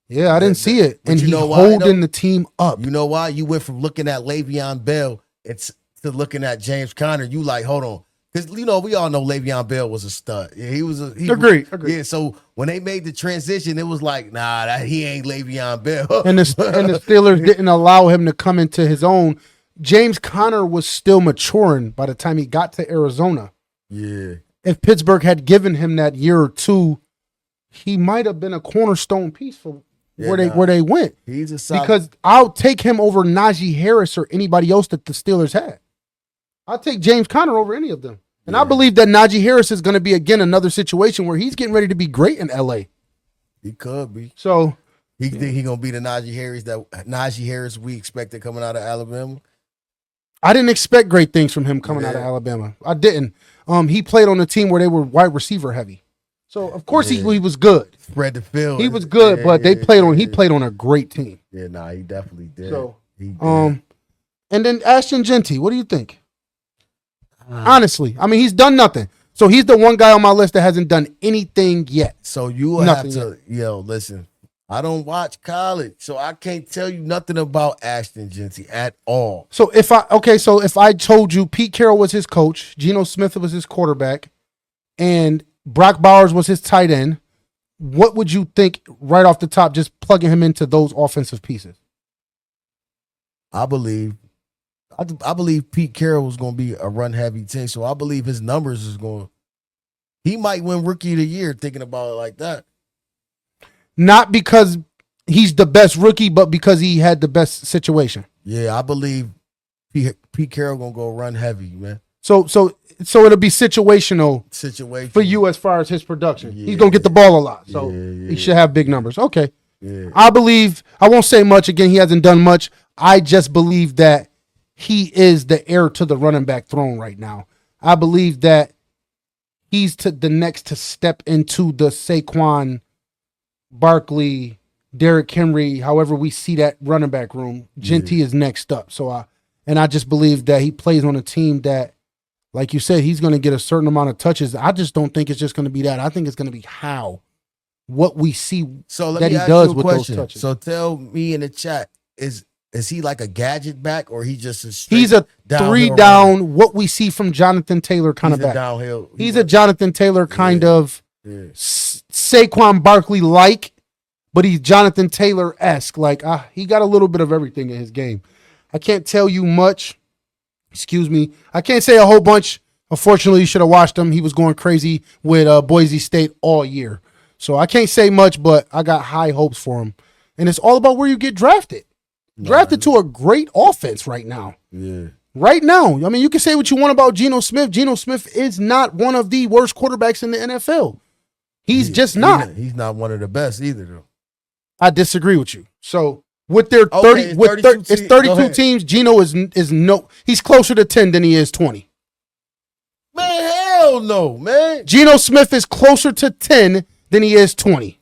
Yeah, I didn't see it. And he holding the team up. You know why? You went from looking at Le'Veon Bell to looking at James Conner. You like, hold on. Because, we all know Le'Veon Bell was a stud. Yeah, Agreed. Yeah, so when they made the transition, it was like, nah, he ain't Le'Veon Bell. And the Steelers didn't allow him to come into his own. James Conner was still maturing by the time he got to Arizona. Yeah. If Pittsburgh had given him that year or two, he might have been a cornerstone piece for where they went. He's a solid. Because I'll take him over Najee Harris or anybody else that the Steelers had. I'll take James Conner over any of them. And I believe that Najee Harris is going to be, again, another situation where he's getting ready to be great in L.A. He could be. So he think he going to be the Najee Harris we expected coming out of Alabama? I didn't expect great things from him coming out of Alabama. I didn't. He played on a team where they were wide receiver heavy. So, of course, he was good. Spread the field. He was good, but he played on a great team. Yeah, nah, he definitely did. So, he did. And then Ashton Genty, what do you think? Honestly, I mean, he's done nothing. So he's the one guy on my list that hasn't done anything yet. So you will have to, listen, I don't watch college, so I can't tell you nothing about Ashton Genty at all. So if I told you Pete Carroll was his coach, Geno Smith was his quarterback, and Brock Bowers was his tight end, what would you think right off the top, just plugging him into those offensive pieces? I believe Pete Carroll was going to be a run-heavy team, so I believe his numbers is going to – he might win Rookie of the Year thinking about it like that. Not because he's the best rookie, but because he had the best situation. Yeah, I believe Pete Carroll going to go run heavy, man. So it'll be situational for you as far as his production. Yeah. He's going to get the ball a lot, so he should have big numbers. Okay. Yeah. I won't say much. Again, he hasn't done much. I just believe that he is the heir to the running back throne right now. I believe that he's the next to step into the Saquon, Barkley, Derrick Henry, however we see that running back room. Genty is next up. So I just believe that he plays on a team that, like you said, he's going to get a certain amount of touches. I just don't think it's just going to be that. I think it's going to be what we see that he does with those touches. So tell me in the chat, is he like a gadget back or he just he's a 3-down, what we see from Jonathan Taylor kind of back. Downhill. He's a Jonathan Taylor kind of Saquon Barkley-like, but he's Jonathan Taylor-esque. Like, he got a little bit of everything in his game. I can't tell you much. Excuse me. I can't say a whole bunch. Unfortunately, you should have watched him. He was going crazy with Boise State all year. So I can't say much, but I got high hopes for him. And it's all about where you get drafted. Drafted to a great offense right now. Yeah. Right now. I mean, you can say what you want about Geno Smith. Geno Smith is not one of the worst quarterbacks in the NFL. He's just not. He's not one of the best either, though. I disagree with you. So with their 32 teams, Geno he's closer to 10 than he is 20. Man, hell no, man. Geno Smith is closer to 10 than he is 20.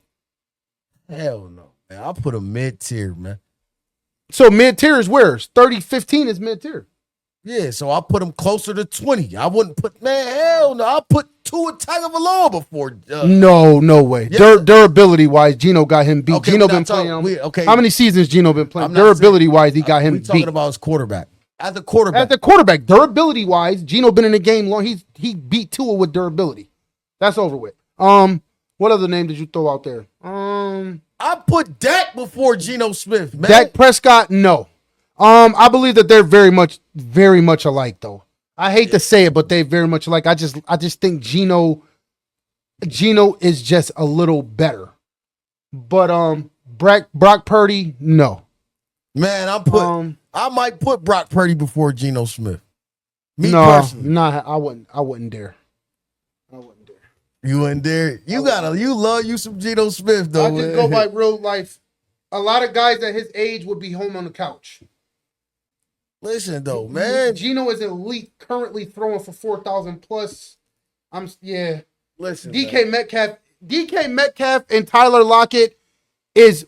Hell no, man. I'll put him mid-tier, man. So mid-tier is where? 30-15 is mid-tier. Yeah, so I'll put him closer to 20. I wouldn't put, man, hell no. I'll put Tua Tagovailoa before. No way. Yeah. Durability-wise, Geno got him beat. Okay, Geno been playing. How many seasons Geno been playing? Durability-wise, he got him beat. We're talking about his quarterback. As the quarterback. Durability-wise, Geno been in the game long. He beat Tua with durability. That's over with. What other name did you throw out there? I put Dak before Geno Smith, man. Dak Prescott, no. I believe that they're very much alike, though. I hate to say it, but they're very much alike. I just think Geno is just a little better. But Brock Purdy, no. Man, I might put Brock Purdy before Geno Smith. Personally. I wouldn't dare. You wouldn't dare. You love you some Geno Smith, though. I just go by real life. A lot of guys at his age would be home on the couch. Listen though, man. Geno is elite, currently throwing for 4,000 plus. Listen, DK Metcalf and Tyler Lockett is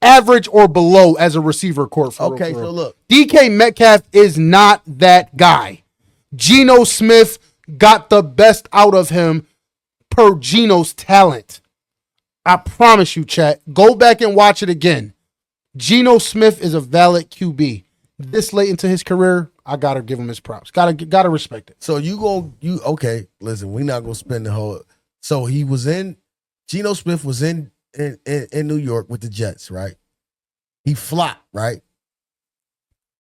average or below as a receiver core. Okay, so look, DK Metcalf is not that guy. Geno Smith got the best out of him per Geno's talent. I promise you, chat. Go back and watch it again. Geno Smith is a valid QB. This late into his career, I gotta give him his props. Gotta respect it. so okay? Listen, we're not gonna spend the whole. So Geno Smith was in New York with the Jets, right? He flopped, right?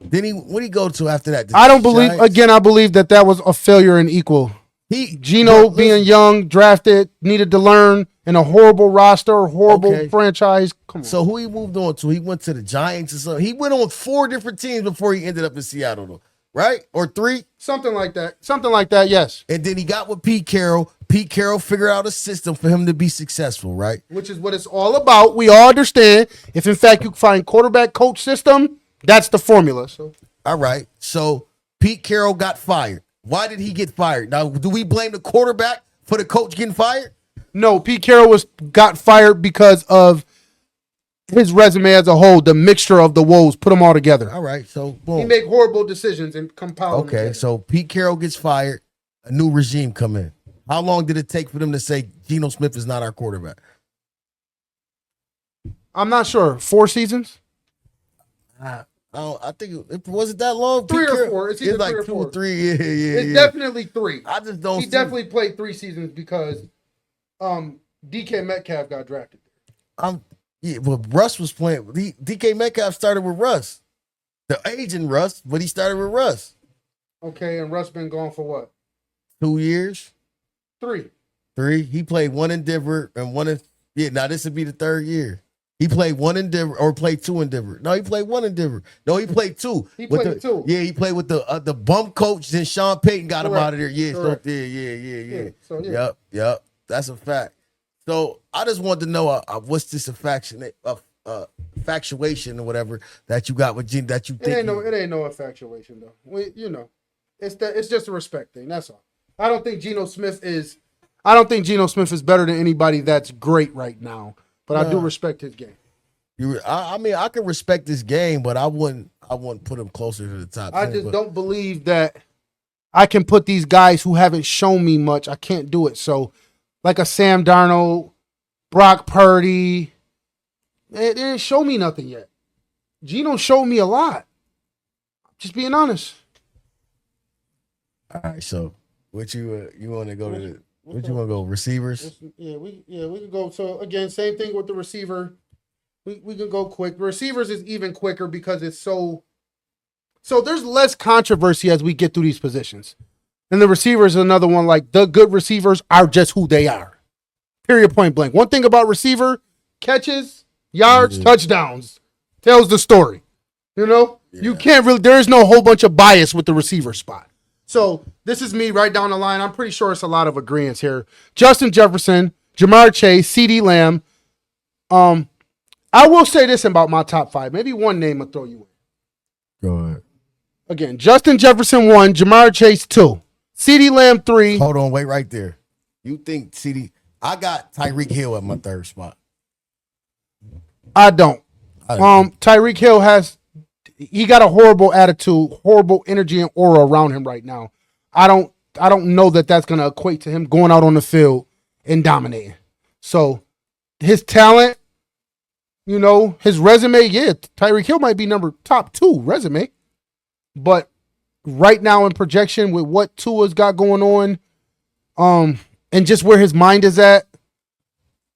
Then what did he go to after that? I believe that was a failure in equal. Geno being young, drafted, needed to learn in a horrible roster, horrible franchise. Come on. So who he moved on to? He went to the Giants or something. He went on 4 different teams before he ended up in Seattle, though, right? Or 3? Something like that, yes. And then he got with Pete Carroll. Pete Carroll figured out a system for him to be successful, right? Which is what it's all about. We all understand. If, in fact, you find quarterback coach system, that's the formula. So, all right. So Pete Carroll got fired. Why did he get fired? Now, do we blame the quarterback for the coach getting fired? No, Pete Carroll got fired because of his resume as a whole, the mixture of the woes, put them all together. All right, so boom. He make horrible decisions and compile them together. So Pete Carroll gets fired, a new regime come in. How long did it take for them to say Geno Smith is not our quarterback? I'm not sure. 4 seasons? I think it wasn't that long. 3 or 4. It's either like 3 or 2 4. or 3. Yeah. It's definitely 3. I just don't. He definitely played 3 seasons because DK Metcalf got drafted. Well, Russ was playing. DK Metcalf started with Russ, the agent Russ, but he started with Russ. Okay, and Russ been gone for what? 2 years. 3. He played 1 in Denver and 1 in. Yeah, now this would be the 3rd year. He played 1 in Denver or played 2 in Denver. No, he played 1 in Denver. No, he played 2. He played 2. Yeah, he played with the bum coach. Then Sean Payton got him out of there. Yeah, Correct. Yeah. So, yeah. Yep. That's a fact. So I just wanted to know what's this infatuation or whatever that you got with Gene that you think. It ain't no infatuation though. It's just a respect thing. That's all. I don't think Geno Smith is better than anybody that's great right now. But I do respect his game. I can respect his game, but I wouldn't put him closer to the top. I just don't believe that I can put these guys who haven't shown me much. I can't do it. So, like a Sam Darnold, Brock Purdy, they didn't show me nothing yet. Geno showed me a lot. Just being honest. All right, so what you want to go to? What you want to go? Receivers? We can go. So again, same thing with the receiver. We can go quick. The receivers is even quicker because it's so there's less controversy as we get through these positions. And the receivers is another one, like the good receivers are just who they are. Period, point blank. One thing about receiver, catches, yards, touchdowns, tells the story. You can't really, there is no whole bunch of bias with the receiver spot. So this is me right down the line. I'm pretty sure it's a lot of agreements here. Justin Jefferson, Jamar Chase, CeeDee Lamb. I will say this about my top 5. Maybe one name will throw you in. Go ahead. Again, Justin Jefferson 1, Jamar Chase 2, CeeDee Lamb 3. Hold on, wait right there. You think CeeDee? I got Tyreek Hill at my 3rd spot. I don't. Tyreek Hill he got a horrible attitude, horrible energy and aura around him right now. I don't know that that's going to equate to him going out on the field and dominating. So his talent, his resume, Tyreek Hill might be top 2 resume. But right now in projection with what Tua's got going on, and just where his mind is at,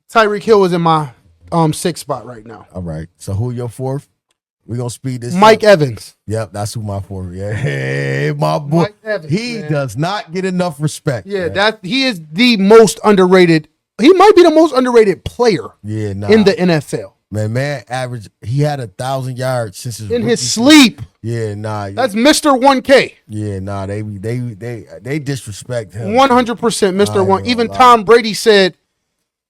Tyreek Hill is in my 6th spot right now. All right. So who your 4th? We're going to speed this Mike up. Evans. Yep, that's who my 4th. Yeah, hey, my boy. Mike Evans, he does not get enough respect. Yeah, man. He is the most underrated. He might be the most underrated player in the NFL. Man, average. He had 1,000 yards since his sleep. Yeah, that's Mr. 1K. Yeah, they disrespect him. 100% Mr. 1. Even Tom Brady said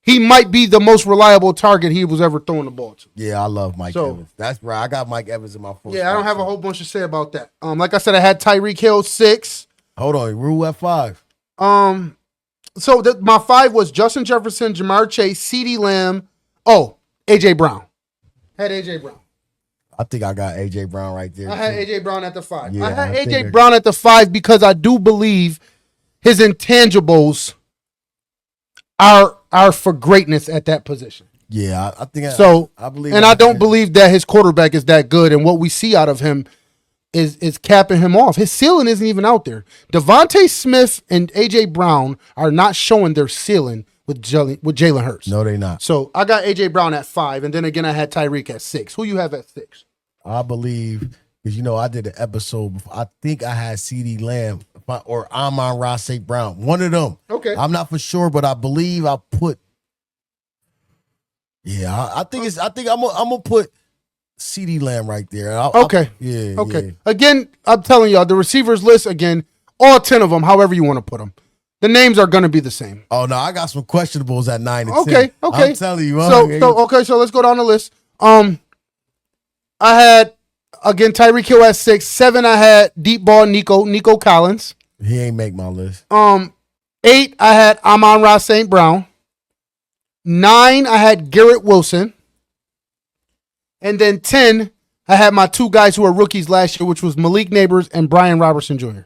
he might be the most reliable target he was ever throwing the ball to. Yeah, I love Mike Evans. That's right. I got Mike Evans in my first. Yeah, I don't have a whole bunch to say about that. Like I said, I had Tyreek Hill 6. Hold on, Rule at 5. So my 5 was Justin Jefferson, Jamar Chase, CeeDee Lamb. Oh, AJ Brown. Had AJ Brown. I think I got AJ Brown right there. I had AJ Brown at the 5. Yeah, I had AJ Brown at the 5 because I do believe his intangibles are for greatness at that position. Yeah, I think so. I believe, and I don't believe that his quarterback is that good, and what we see out of him is capping him off. His ceiling isn't even out there. Devontae Smith and AJ Brown are not showing their ceiling with Jalen Hurts. No, they not. So I got AJ Brown at 5, and then again I had Tyreek at 6. Who you have at 6? I believe, because I did an episode before. I think I had CeeDee Lamb or Amon-Ra St. Brown. One of them. Okay. I'm not for sure, but I believe I put. Yeah, I think I'm gonna put CeeDee Lamb right there. Okay. Yeah. Again, I'm telling y'all, the receivers list again, all 10 of them, however you want to put them. The names are going to be the same. Oh no, I got some questionables at 9 and 10. Okay. I'm telling you. So let's go down the list. I had again Tyreek Hill at 6. 7, I had deep ball Nico Collins. He ain't make my list. 8, I had Amon-Ra St. Brown. 9, I had Garrett Wilson. And then 10, I had my 2 guys who were rookies last year, which was Malik Neighbors and Brian Robertson Jr.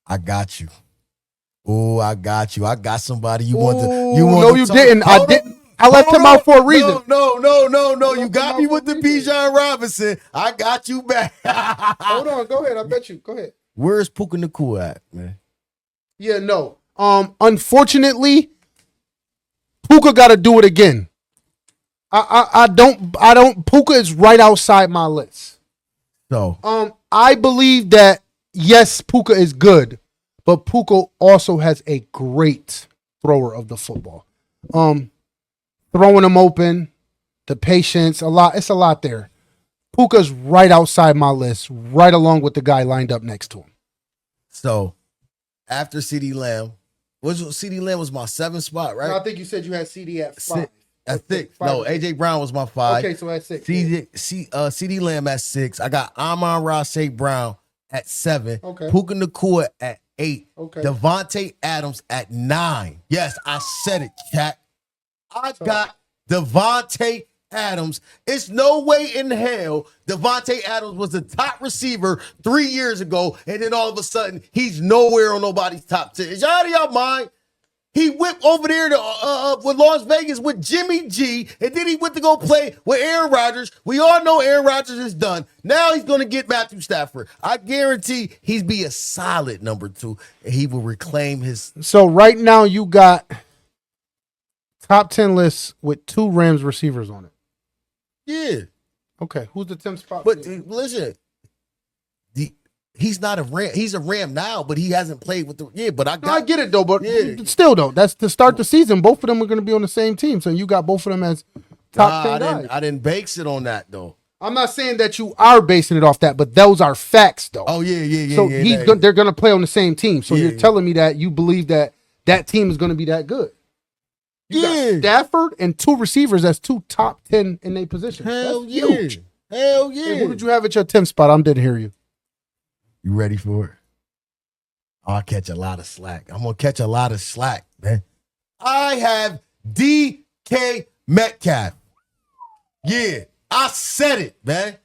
I got you. Oh, I got you. I got somebody you want to. No, you didn't. I didn't. I left him out for a reason. No. You got me with the Bijan Robinson. I got you back. Hold on. Go ahead. I bet you. Go ahead. Where's Puka Nacua at, man? Yeah, no. Unfortunately, Puka got to do it again. I don't. Puka is right outside my list. So, I believe that yes, Puka is good, but Puka also has a great thrower of the football. Throwing him open, the patience, it's a lot there. Puka's right outside my list, right along with the guy lined up next to him. So, after CeeDee Lamb, CeeDee Lamb was my 7th spot, right? No, I think you said you had CD at 5. At 6. No, AJ Brown was my 5. Okay, so at 6. CeeDee Lamb at 6. I got Amon-Ra St. Brown at 7. Okay. Puka Nacua at 8. Okay. Devontae Adams at 9. Yes, I said it, chat. I got Devontae Adams. It's no way in hell Devontae Adams was the top receiver 3 years ago, and then all of a sudden he's nowhere on nobody's top 10. Is y'all out of y'all mind? He went over there to with Las Vegas with Jimmy G, and then he went to go play with Aaron Rodgers. We all know Aaron Rodgers is done. Now he's going to get Matthew Stafford. I guarantee he'd be a solid number 2, and he will reclaim his. So right now you got top 10 lists with 2 Rams receivers on it. Yeah. Okay. Who's the 10th spot? But listen, he's not a Ram. He's a Ram now, but he hasn't played with the. Yeah, but I get it though. But still though, that's to start the season. Both of them are going to be on the same team, so you got both of them as top 10 guys. I didn't base it on that though. I'm not saying that you are basing it off that, but those are facts though. Oh yeah. So they're going to play on the same team. So you're telling me that you believe that team is going to be that good. You got Stafford and 2 receivers as 2 top 10 in their position. Hell That's yeah. huge. Hell yeah. Hey, who did you have at your 10th spot? I didn't hear you. You ready for it? I'll catch a lot of slack. I'm going to catch a lot of slack, man. I have DK Metcalf. Yeah, I said it, man.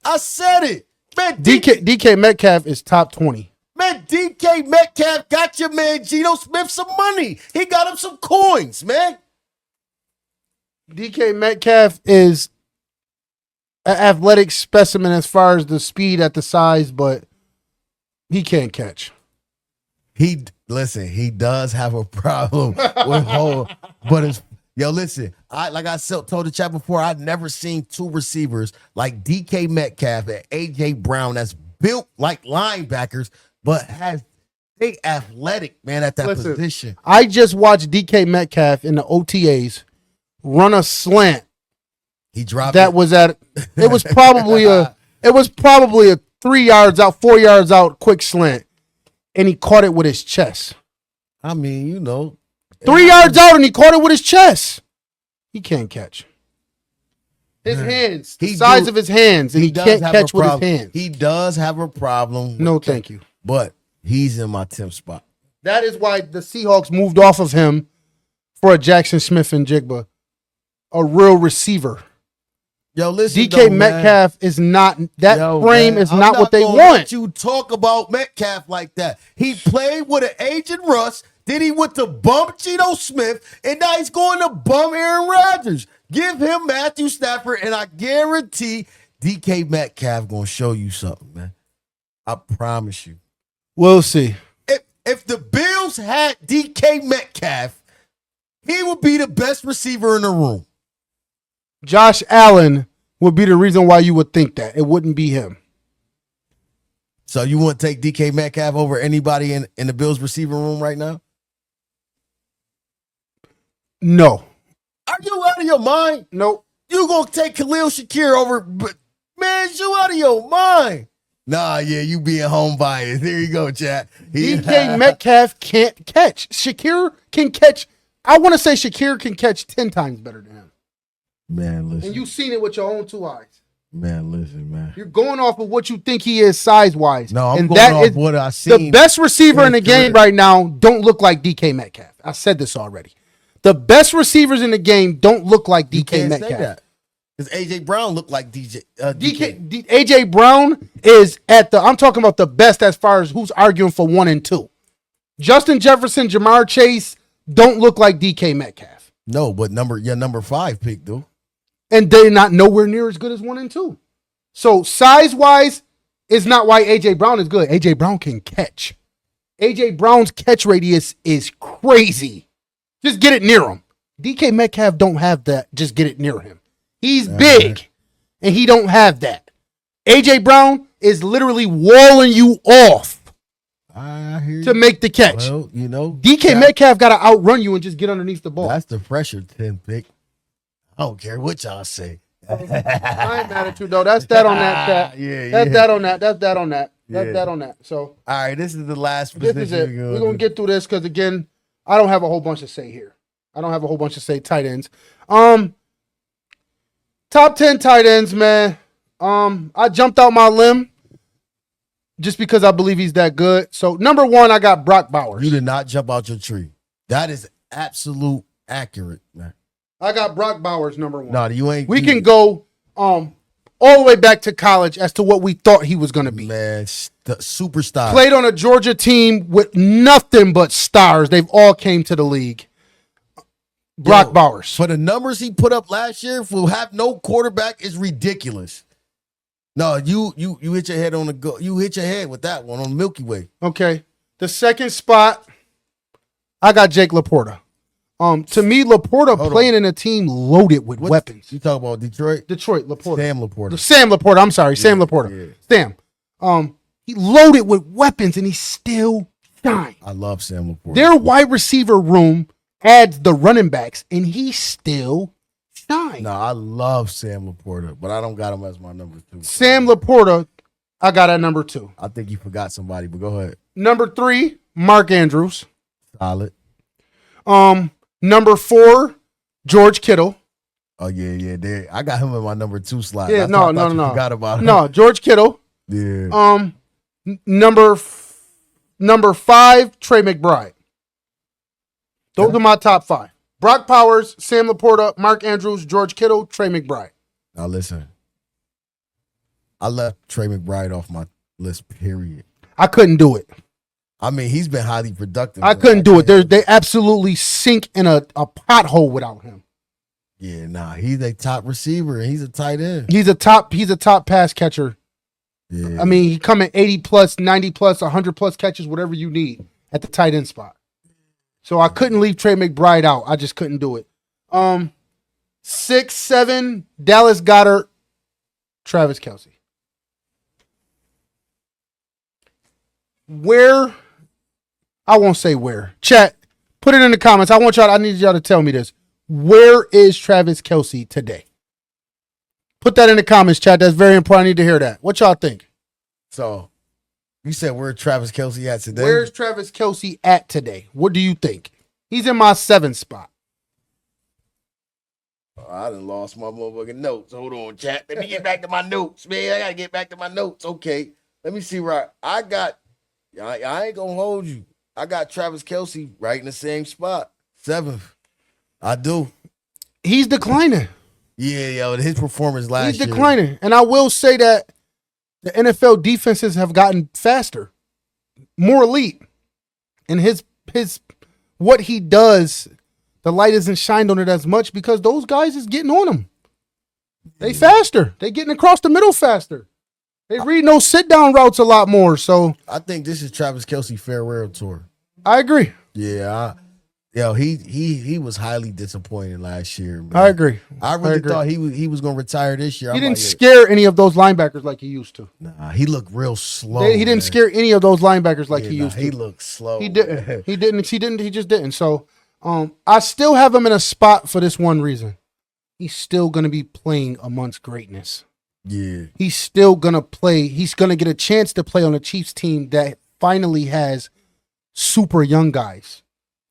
I said it. Man, DK Metcalf is top 20. Man, DK Metcalf got your man Geno Smith some money. He got him some coins, man. DK Metcalf is an athletic specimen as far as the speed at the size, but he can't catch. He does have a problem with whole, but it's listen. Like I told the chat before, I've never seen 2 receivers like DK Metcalf and AJ Brown that's built like linebackers, but they athletic, man, at that position. I just watched DK Metcalf in the OTAs run a slant. He dropped that. It was probably a 3 yards out, 4 yards out, quick slant, and he caught it with his chest. I mean, 3 yards out, and he caught it with his chest. He can't catch. His hands, the size of his hands, and he can't catch with his hands. He does have a problem. No, thank you. But he's in my 10th spot. That is why the Seahawks moved off of him for a Jackson Smith and Jigba, a real receiver. Yo, listen, DK Metcalf is not that frame is not what they want. Let you talk about Metcalf like that. He played with an agent Russ, then he went to bump Geno Smith, and now he's going to bum Aaron Rodgers. Give him Matthew Stafford, and I guarantee DK Metcalf gonna show you something, man. I promise you. We'll see. If the Bills had DK Metcalf, he would be the best receiver in the room. Josh Allen would be the reason why you would think that. It wouldn't be him. So you wouldn't take DK Metcalf over anybody in the Bills receiver room right now? No. Are you out of your mind? Nope. You gonna take Khalil Shakir over, but man, you out of your mind. Nah, yeah, you being home biased. There you go, chat. DK Metcalf can't catch. Shakir can catch. I want to say Shakir can catch 10 times better than him. Man, listen. And you've seen it with your own 2 eyes. Man, listen, man. You're going off of what you think he is size-wise. No, I'm and going off what I seen. The best receiver in the game right now don't look like DK Metcalf. I said this already. The best receivers in the game don't look like DK Metcalf. Because A.J. Brown looked like DK. A.J. Brown is I'm talking about the best as far as who's arguing for 1 and 2. Justin Jefferson, Jamar Chase don't look like DK Metcalf. No, but number 5 pick, though. And they're not nowhere near as good as 1 and 2. So size-wise is not why A.J. Brown is good. A.J. Brown can catch. A.J. Brown's catch radius is crazy. Just get it near him. DK Metcalf don't have that. Just get it near him. He's big, and he don't have that. A.J. Brown is literally walling you off to make the catch. Well, DK Metcalf got to outrun you and just get underneath the ball. That's the pressure 10 pick. I don't care what y'all say. I ain't mad at you, though. That's that on that, chat. That's that on that. That's that on that. That's that on that. So, all right, this is the last position. This is it. We're going to get through this because, again, I don't have a whole bunch to say here. I don't have a whole bunch to say tight ends. Top 10 tight ends, man. I jumped out my limb just because I believe he's that good. So, number 1, I got Brock Bowers. You did not jump out your tree. That is absolute accurate, man. I got Brock Bowers, number 1. No, you ain't. We can go all the way back to college as to what we thought he was going to be. Man, the superstar. Played on a Georgia team with nothing but stars. They've all came to the league. Brock Bowers. For the numbers he put up last year, for have no quarterback is ridiculous. No, you hit your head on the go. You hit your head with that one on the Milky Way. Okay. The second spot, I got Jake Laporta. To me, Laporta playing in a team loaded with weapons. You talk about Detroit? Detroit, Laporta. Sam Laporta. I'm sorry, Sam Laporta. Yeah. Sam. He loaded with weapons and he still shine. I love Sam Laporta. Their wide receiver room adds the running backs and he still shine. No, I love Sam Laporta, but I don't got him as my number 2. Sam Laporta, I got at number 2. I think you forgot somebody, but go ahead. Number 3, Mark Andrews. Solid. Number 4, George Kittle. Oh, yeah. There, I got him in my number 2 slot. Yeah, no. Forgot about him. No, George Kittle. Yeah. Number 5, Trey McBride. Those are my top 5. Brock Bowers, Sam Laporta, Mark Andrews, George Kittle, Trey McBride. Now listen, I left Trey McBride off my list, period. I couldn't do it. I mean, he's been highly productive. I couldn't do it. They absolutely sink in a pothole without him. Yeah, nah, he's a top receiver and he's a tight end. He's a top pass catcher. Yeah. I mean, he come at 80 plus, 90 plus, 100 plus catches, whatever you need at the tight end spot. So I couldn't leave Trey McBride out. I just couldn't do it. 6, 7, Dallas Goedert, Travis Kelce. Where? I won't say where. Chat, put it in the comments. I need y'all to tell me this. Where is Travis Kelce today? Put that in the comments, chat. That's very important. I need to hear that. What y'all think? So, you said where Travis Kelce at today? Where's Travis Kelce at today? What do you think? He's in my 7th spot. I done lost my motherfucking notes. Hold on, chat. Let me get back to my notes, man. I gotta get back to my notes. Okay. Let me see where I got. I ain't gonna hold you. I got Travis Kelce right in the same spot. 7th. I do. He's declining. Yeah, yo, his performance last He's year. declining. And I will say that the NFL defenses have gotten faster, more elite. And his what he does, the light isn't shined on it as much because those guys is getting on him. They faster. They getting across the middle faster. They read those sit-down routes a lot more. So I think this is Travis Kelce farewell tour. I agree. Yeah, he was highly disappointed last year, man. I agree. I really thought he was gonna retire this year. He didn't scare any of those linebackers like he used to. Nah, he looked real slow. He didn't scare any of those linebackers like he used to. He looked slow. He didn't. He didn't. He just didn't. So I still have him in a spot for this one reason. He's still gonna be playing amongst greatness. Yeah. He's still gonna play. He's gonna get a chance to play on a Chiefs team that finally has super young guys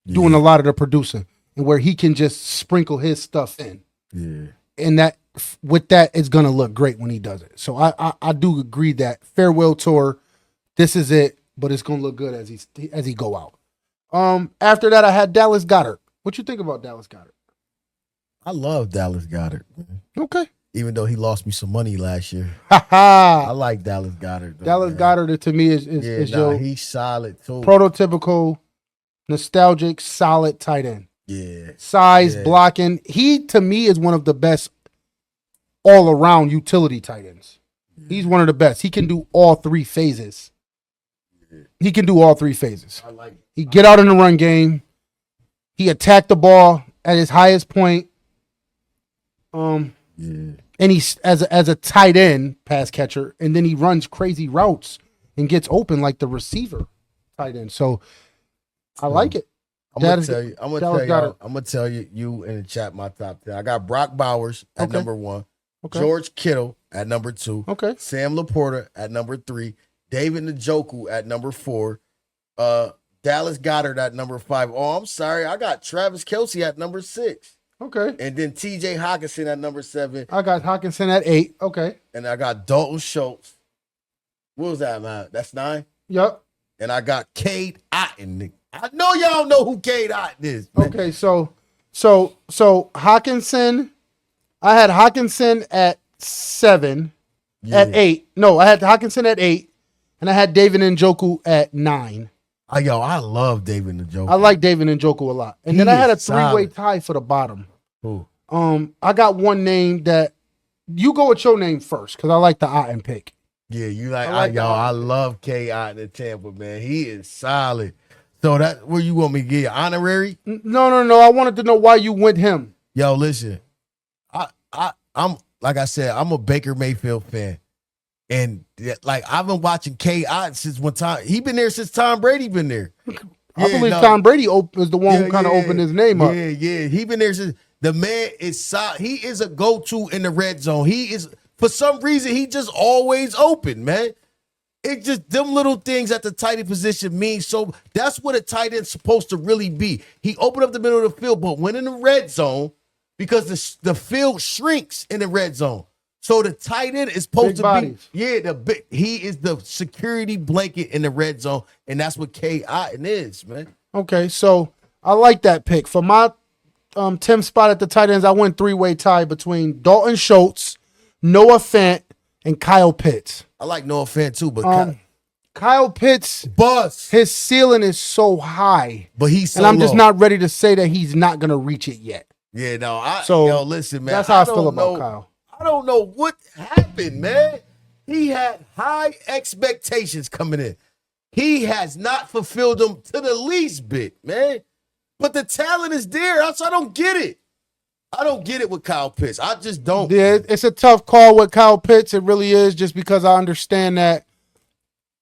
doing a lot of the producing, and where he can just sprinkle his stuff in. Yeah. And that with that, it's gonna look great when he does it. So I do agree that farewell tour, this is it, but it's gonna look good as he go out. After that, I had Dallas Goedert. What you think about Dallas Goedert? I love Dallas Goedert, man. Okay. Even though he lost me some money last year. I I like Dallas Goedert. Dallas Goedert to me is he's solid too. Prototypical, nostalgic, solid tight end. Yeah. Size, blocking. He, to me, is one of the best all-around utility tight ends. He's one of the best. He can do all 3 phases. He can do all 3 phases. I like it. He get out in the run game. He attacked the ball at his highest point. And he's as a tight end pass catcher, and then he runs crazy routes and gets open like the receiver tight end. So I like it. I'm gonna tell you, you in the chat my top 10. I got Brock Bowers at number 1. Okay. George Kittle at number 2. Okay. Sam Laporta at number 3. David Njoku at number 4. Dallas Goedert at number 5. Oh, I'm sorry. I got Travis Kelce at number 6. Okay. And then TJ Hawkinson at number 7. I got Hawkinson at 8. Okay. And I got Dalton Schultz. What was that, man? That's 9? Yep. And I got Cade Otton. I know y'all know who Cade Otton is, man. Okay, so Hawkinson, I had Hawkinson at 7, at 8. No, I had Hawkinson at 8, and I had David Njoku at 9. I love David Njoku. I like David Njoku a lot. And then I had a 3-way tie for the bottom. Who? I got one name that you go with your name first because I like the Otton pick. Yeah, you I love Cade Otton in Tampa, man. He is solid. So that where you want me to get honorary? No. I wanted to know why you went him. Yo, listen. I'm like I said, I'm a Baker Mayfield fan. And like I've been watching Cade Otton since one time. He been there since Tom Brady been there. I believe Tom Brady is the one who kind of opened his name up. Yeah. He been there since the man is solid. He is a go-to in the red zone. He is, for some reason, he just always open, man. It just, them little things at the tight end position mean so. That's what a tight end's supposed to really be. He opened up the middle of the field, but went in the red zone because the field shrinks in the red zone. So the tight end is supposed to be, he is the security blanket in the red zone, and that's what Cade Otton is, man. Okay, so I like that pick. For my 10th spot at the tight ends, I went 3-way tie between Dalton Schultz, Noah Fant, and Kyle Pitts. I like Noah Fant too, but Kyle Pitts, his ceiling is so high, but he's so and I'm just low. not ready to say that he's not gonna reach it yet. Yeah, no. Listen, man. That's how I feel about Kyle. I don't know what happened, man. He had high expectations coming in. He has not fulfilled them to the least bit, man. But the talent is there. I don't get it. I don't get it with Kyle Pitts. I just don't. Yeah, it's a tough call with Kyle Pitts. It really is, just because I understand that,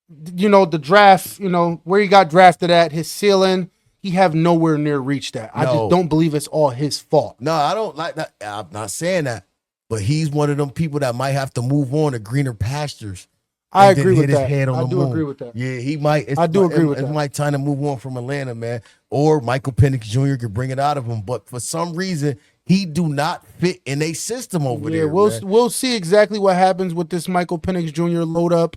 the draft, where he got drafted at, his ceiling, he have nowhere near reached that. I just don't believe it's all his fault. No, I don't like that. I'm not saying that. But he's one of them people that might have to move on to greener pastures. I and then agree hit with his that. head on I the do moon. agree with that. Yeah, he might. I do agree with that. It might time to move on from Atlanta, man. Or Michael Penix Jr. could bring it out of him, but for some reason, he do not fit in a system over there. We'll see exactly what happens with this Michael Penix Jr. load up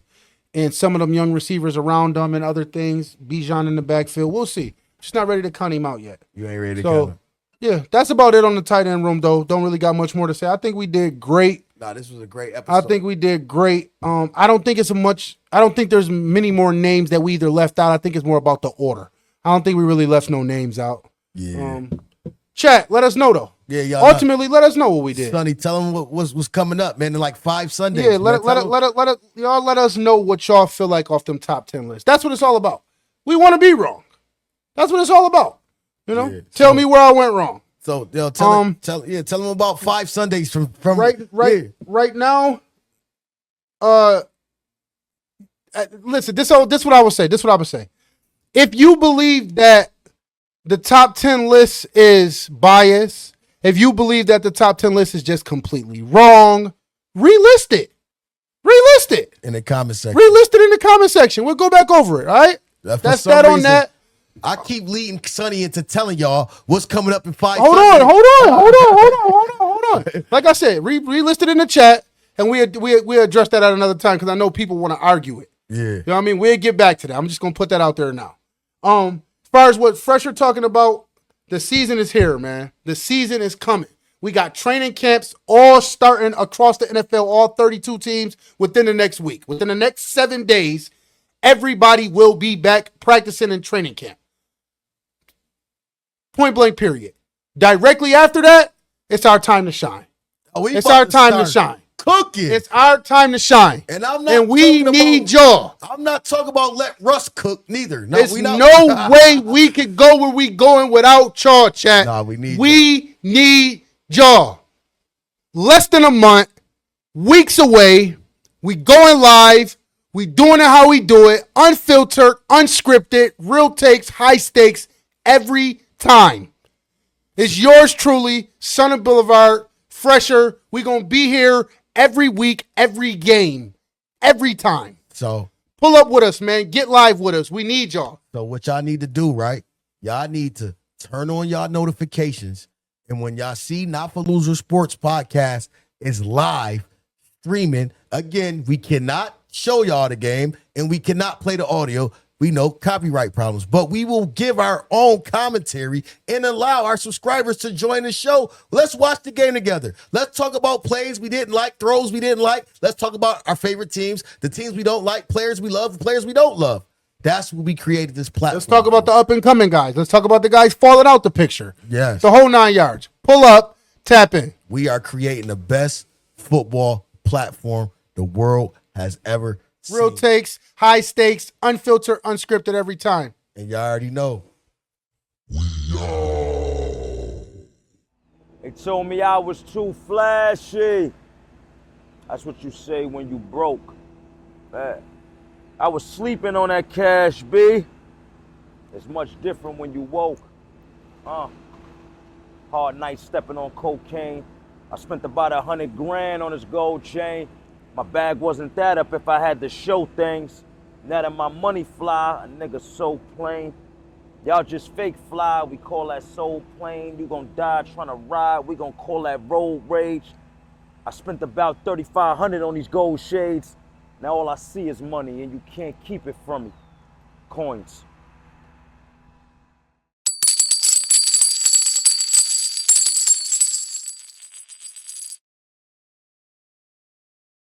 and some of them young receivers around him and other things. Bijan in the backfield. We'll see. Just not ready to count him out yet. You ain't ready to So, count him. yeah, that's about it on the tight end room, though. Don't really got much more to say. I think we did great. Nah, this was a great episode. I think we did great. I don't think there's many more names that we either left out. I think it's more about the order. I don't think we really left no names out. Yeah. Chat, let us know though. Yeah, y'all. Ultimately, let us know what we did. Sonny, tell them what was coming up, man. In like 5 Sundays. Yeah, man. let us know what y'all feel like off them top 10 lists. That's what it's all about. We want to be wrong. That's what it's all about. You know, Yeah, tell me where I went wrong. So they'll tell them about 5 Sundays from right now. Listen, this what I would say. This is what I would say. If you believe that the top 10 list is biased, if you believe that the top 10 list is just completely wrong, relist it. Relist it. in the comment section. Relist it in the comment section. We'll go back over it. All right. That's that on that. I keep leading Sonny into telling y'all what's coming up in 5 Hold Sundays. on. Like I said, relist it in the chat, and we address that at another time because I know people want to argue it. Yeah. You know what I mean? We'll get back to that. I'm just gonna put that out there now. As far as what Fresher talking about, the season is here, man. The season is coming. We got training camps all starting across the NFL, all 32 teams within the next week. Within the next 7 days, everybody will be back practicing in training camp. Point blank, period. Directly after that, it's our time to shine. It's our time to shine. Cooking. It's our time to shine. And I'm not. And we need y'all. I'm not talking about let Russ cook neither. No, There's we not. no way we could go where we going without y'all, chat. Nah, we need y'all. Less than a month, weeks away. We going live. We doing it how we do it. Unfiltered, unscripted, real takes, high stakes, every time. It's yours truly, Son of Boulevard, Fresher. We going to be here every week, every game, every time. So pull up with us, man. Get live with us. We need y'all. So what y'all need to do, right? Y'all need to turn on y'all notifications. And when y'all see Not For Loser Sports Podcast is live streaming, again, we cannot show y'all the game and we cannot play the audio. We know copyright problems, but we will give our own commentary and allow our subscribers to join the show. Let's watch the game together. Let's talk about plays we didn't like, throws we didn't like. Let's talk about our favorite teams, the teams we don't like, players we love, players we don't love. That's what we created this platform. Let's talk about the up and coming guys. Let's talk about the guys falling out the picture. Yes. The whole 9 yards. Pull up, tap in. We are creating the best football platform the world has ever seen. Real takes, high stakes, unfiltered, unscripted every time. And y'all already know. They told me I was too flashy. That's what you say when you broke. Man, I was sleeping on that cash, B. It's much different when you woke. Hard night stepping on cocaine. I spent about 100 grand on this gold chain. My bag wasn't that up if I had to show things. Now that my money fly, a nigga so plain. Y'all just fake fly, we call that soul plane. You gon' die trying to ride, we gon' call that road rage. I spent about 3,500 on these gold shades. Now all I see is money and you can't keep it from me. Coins.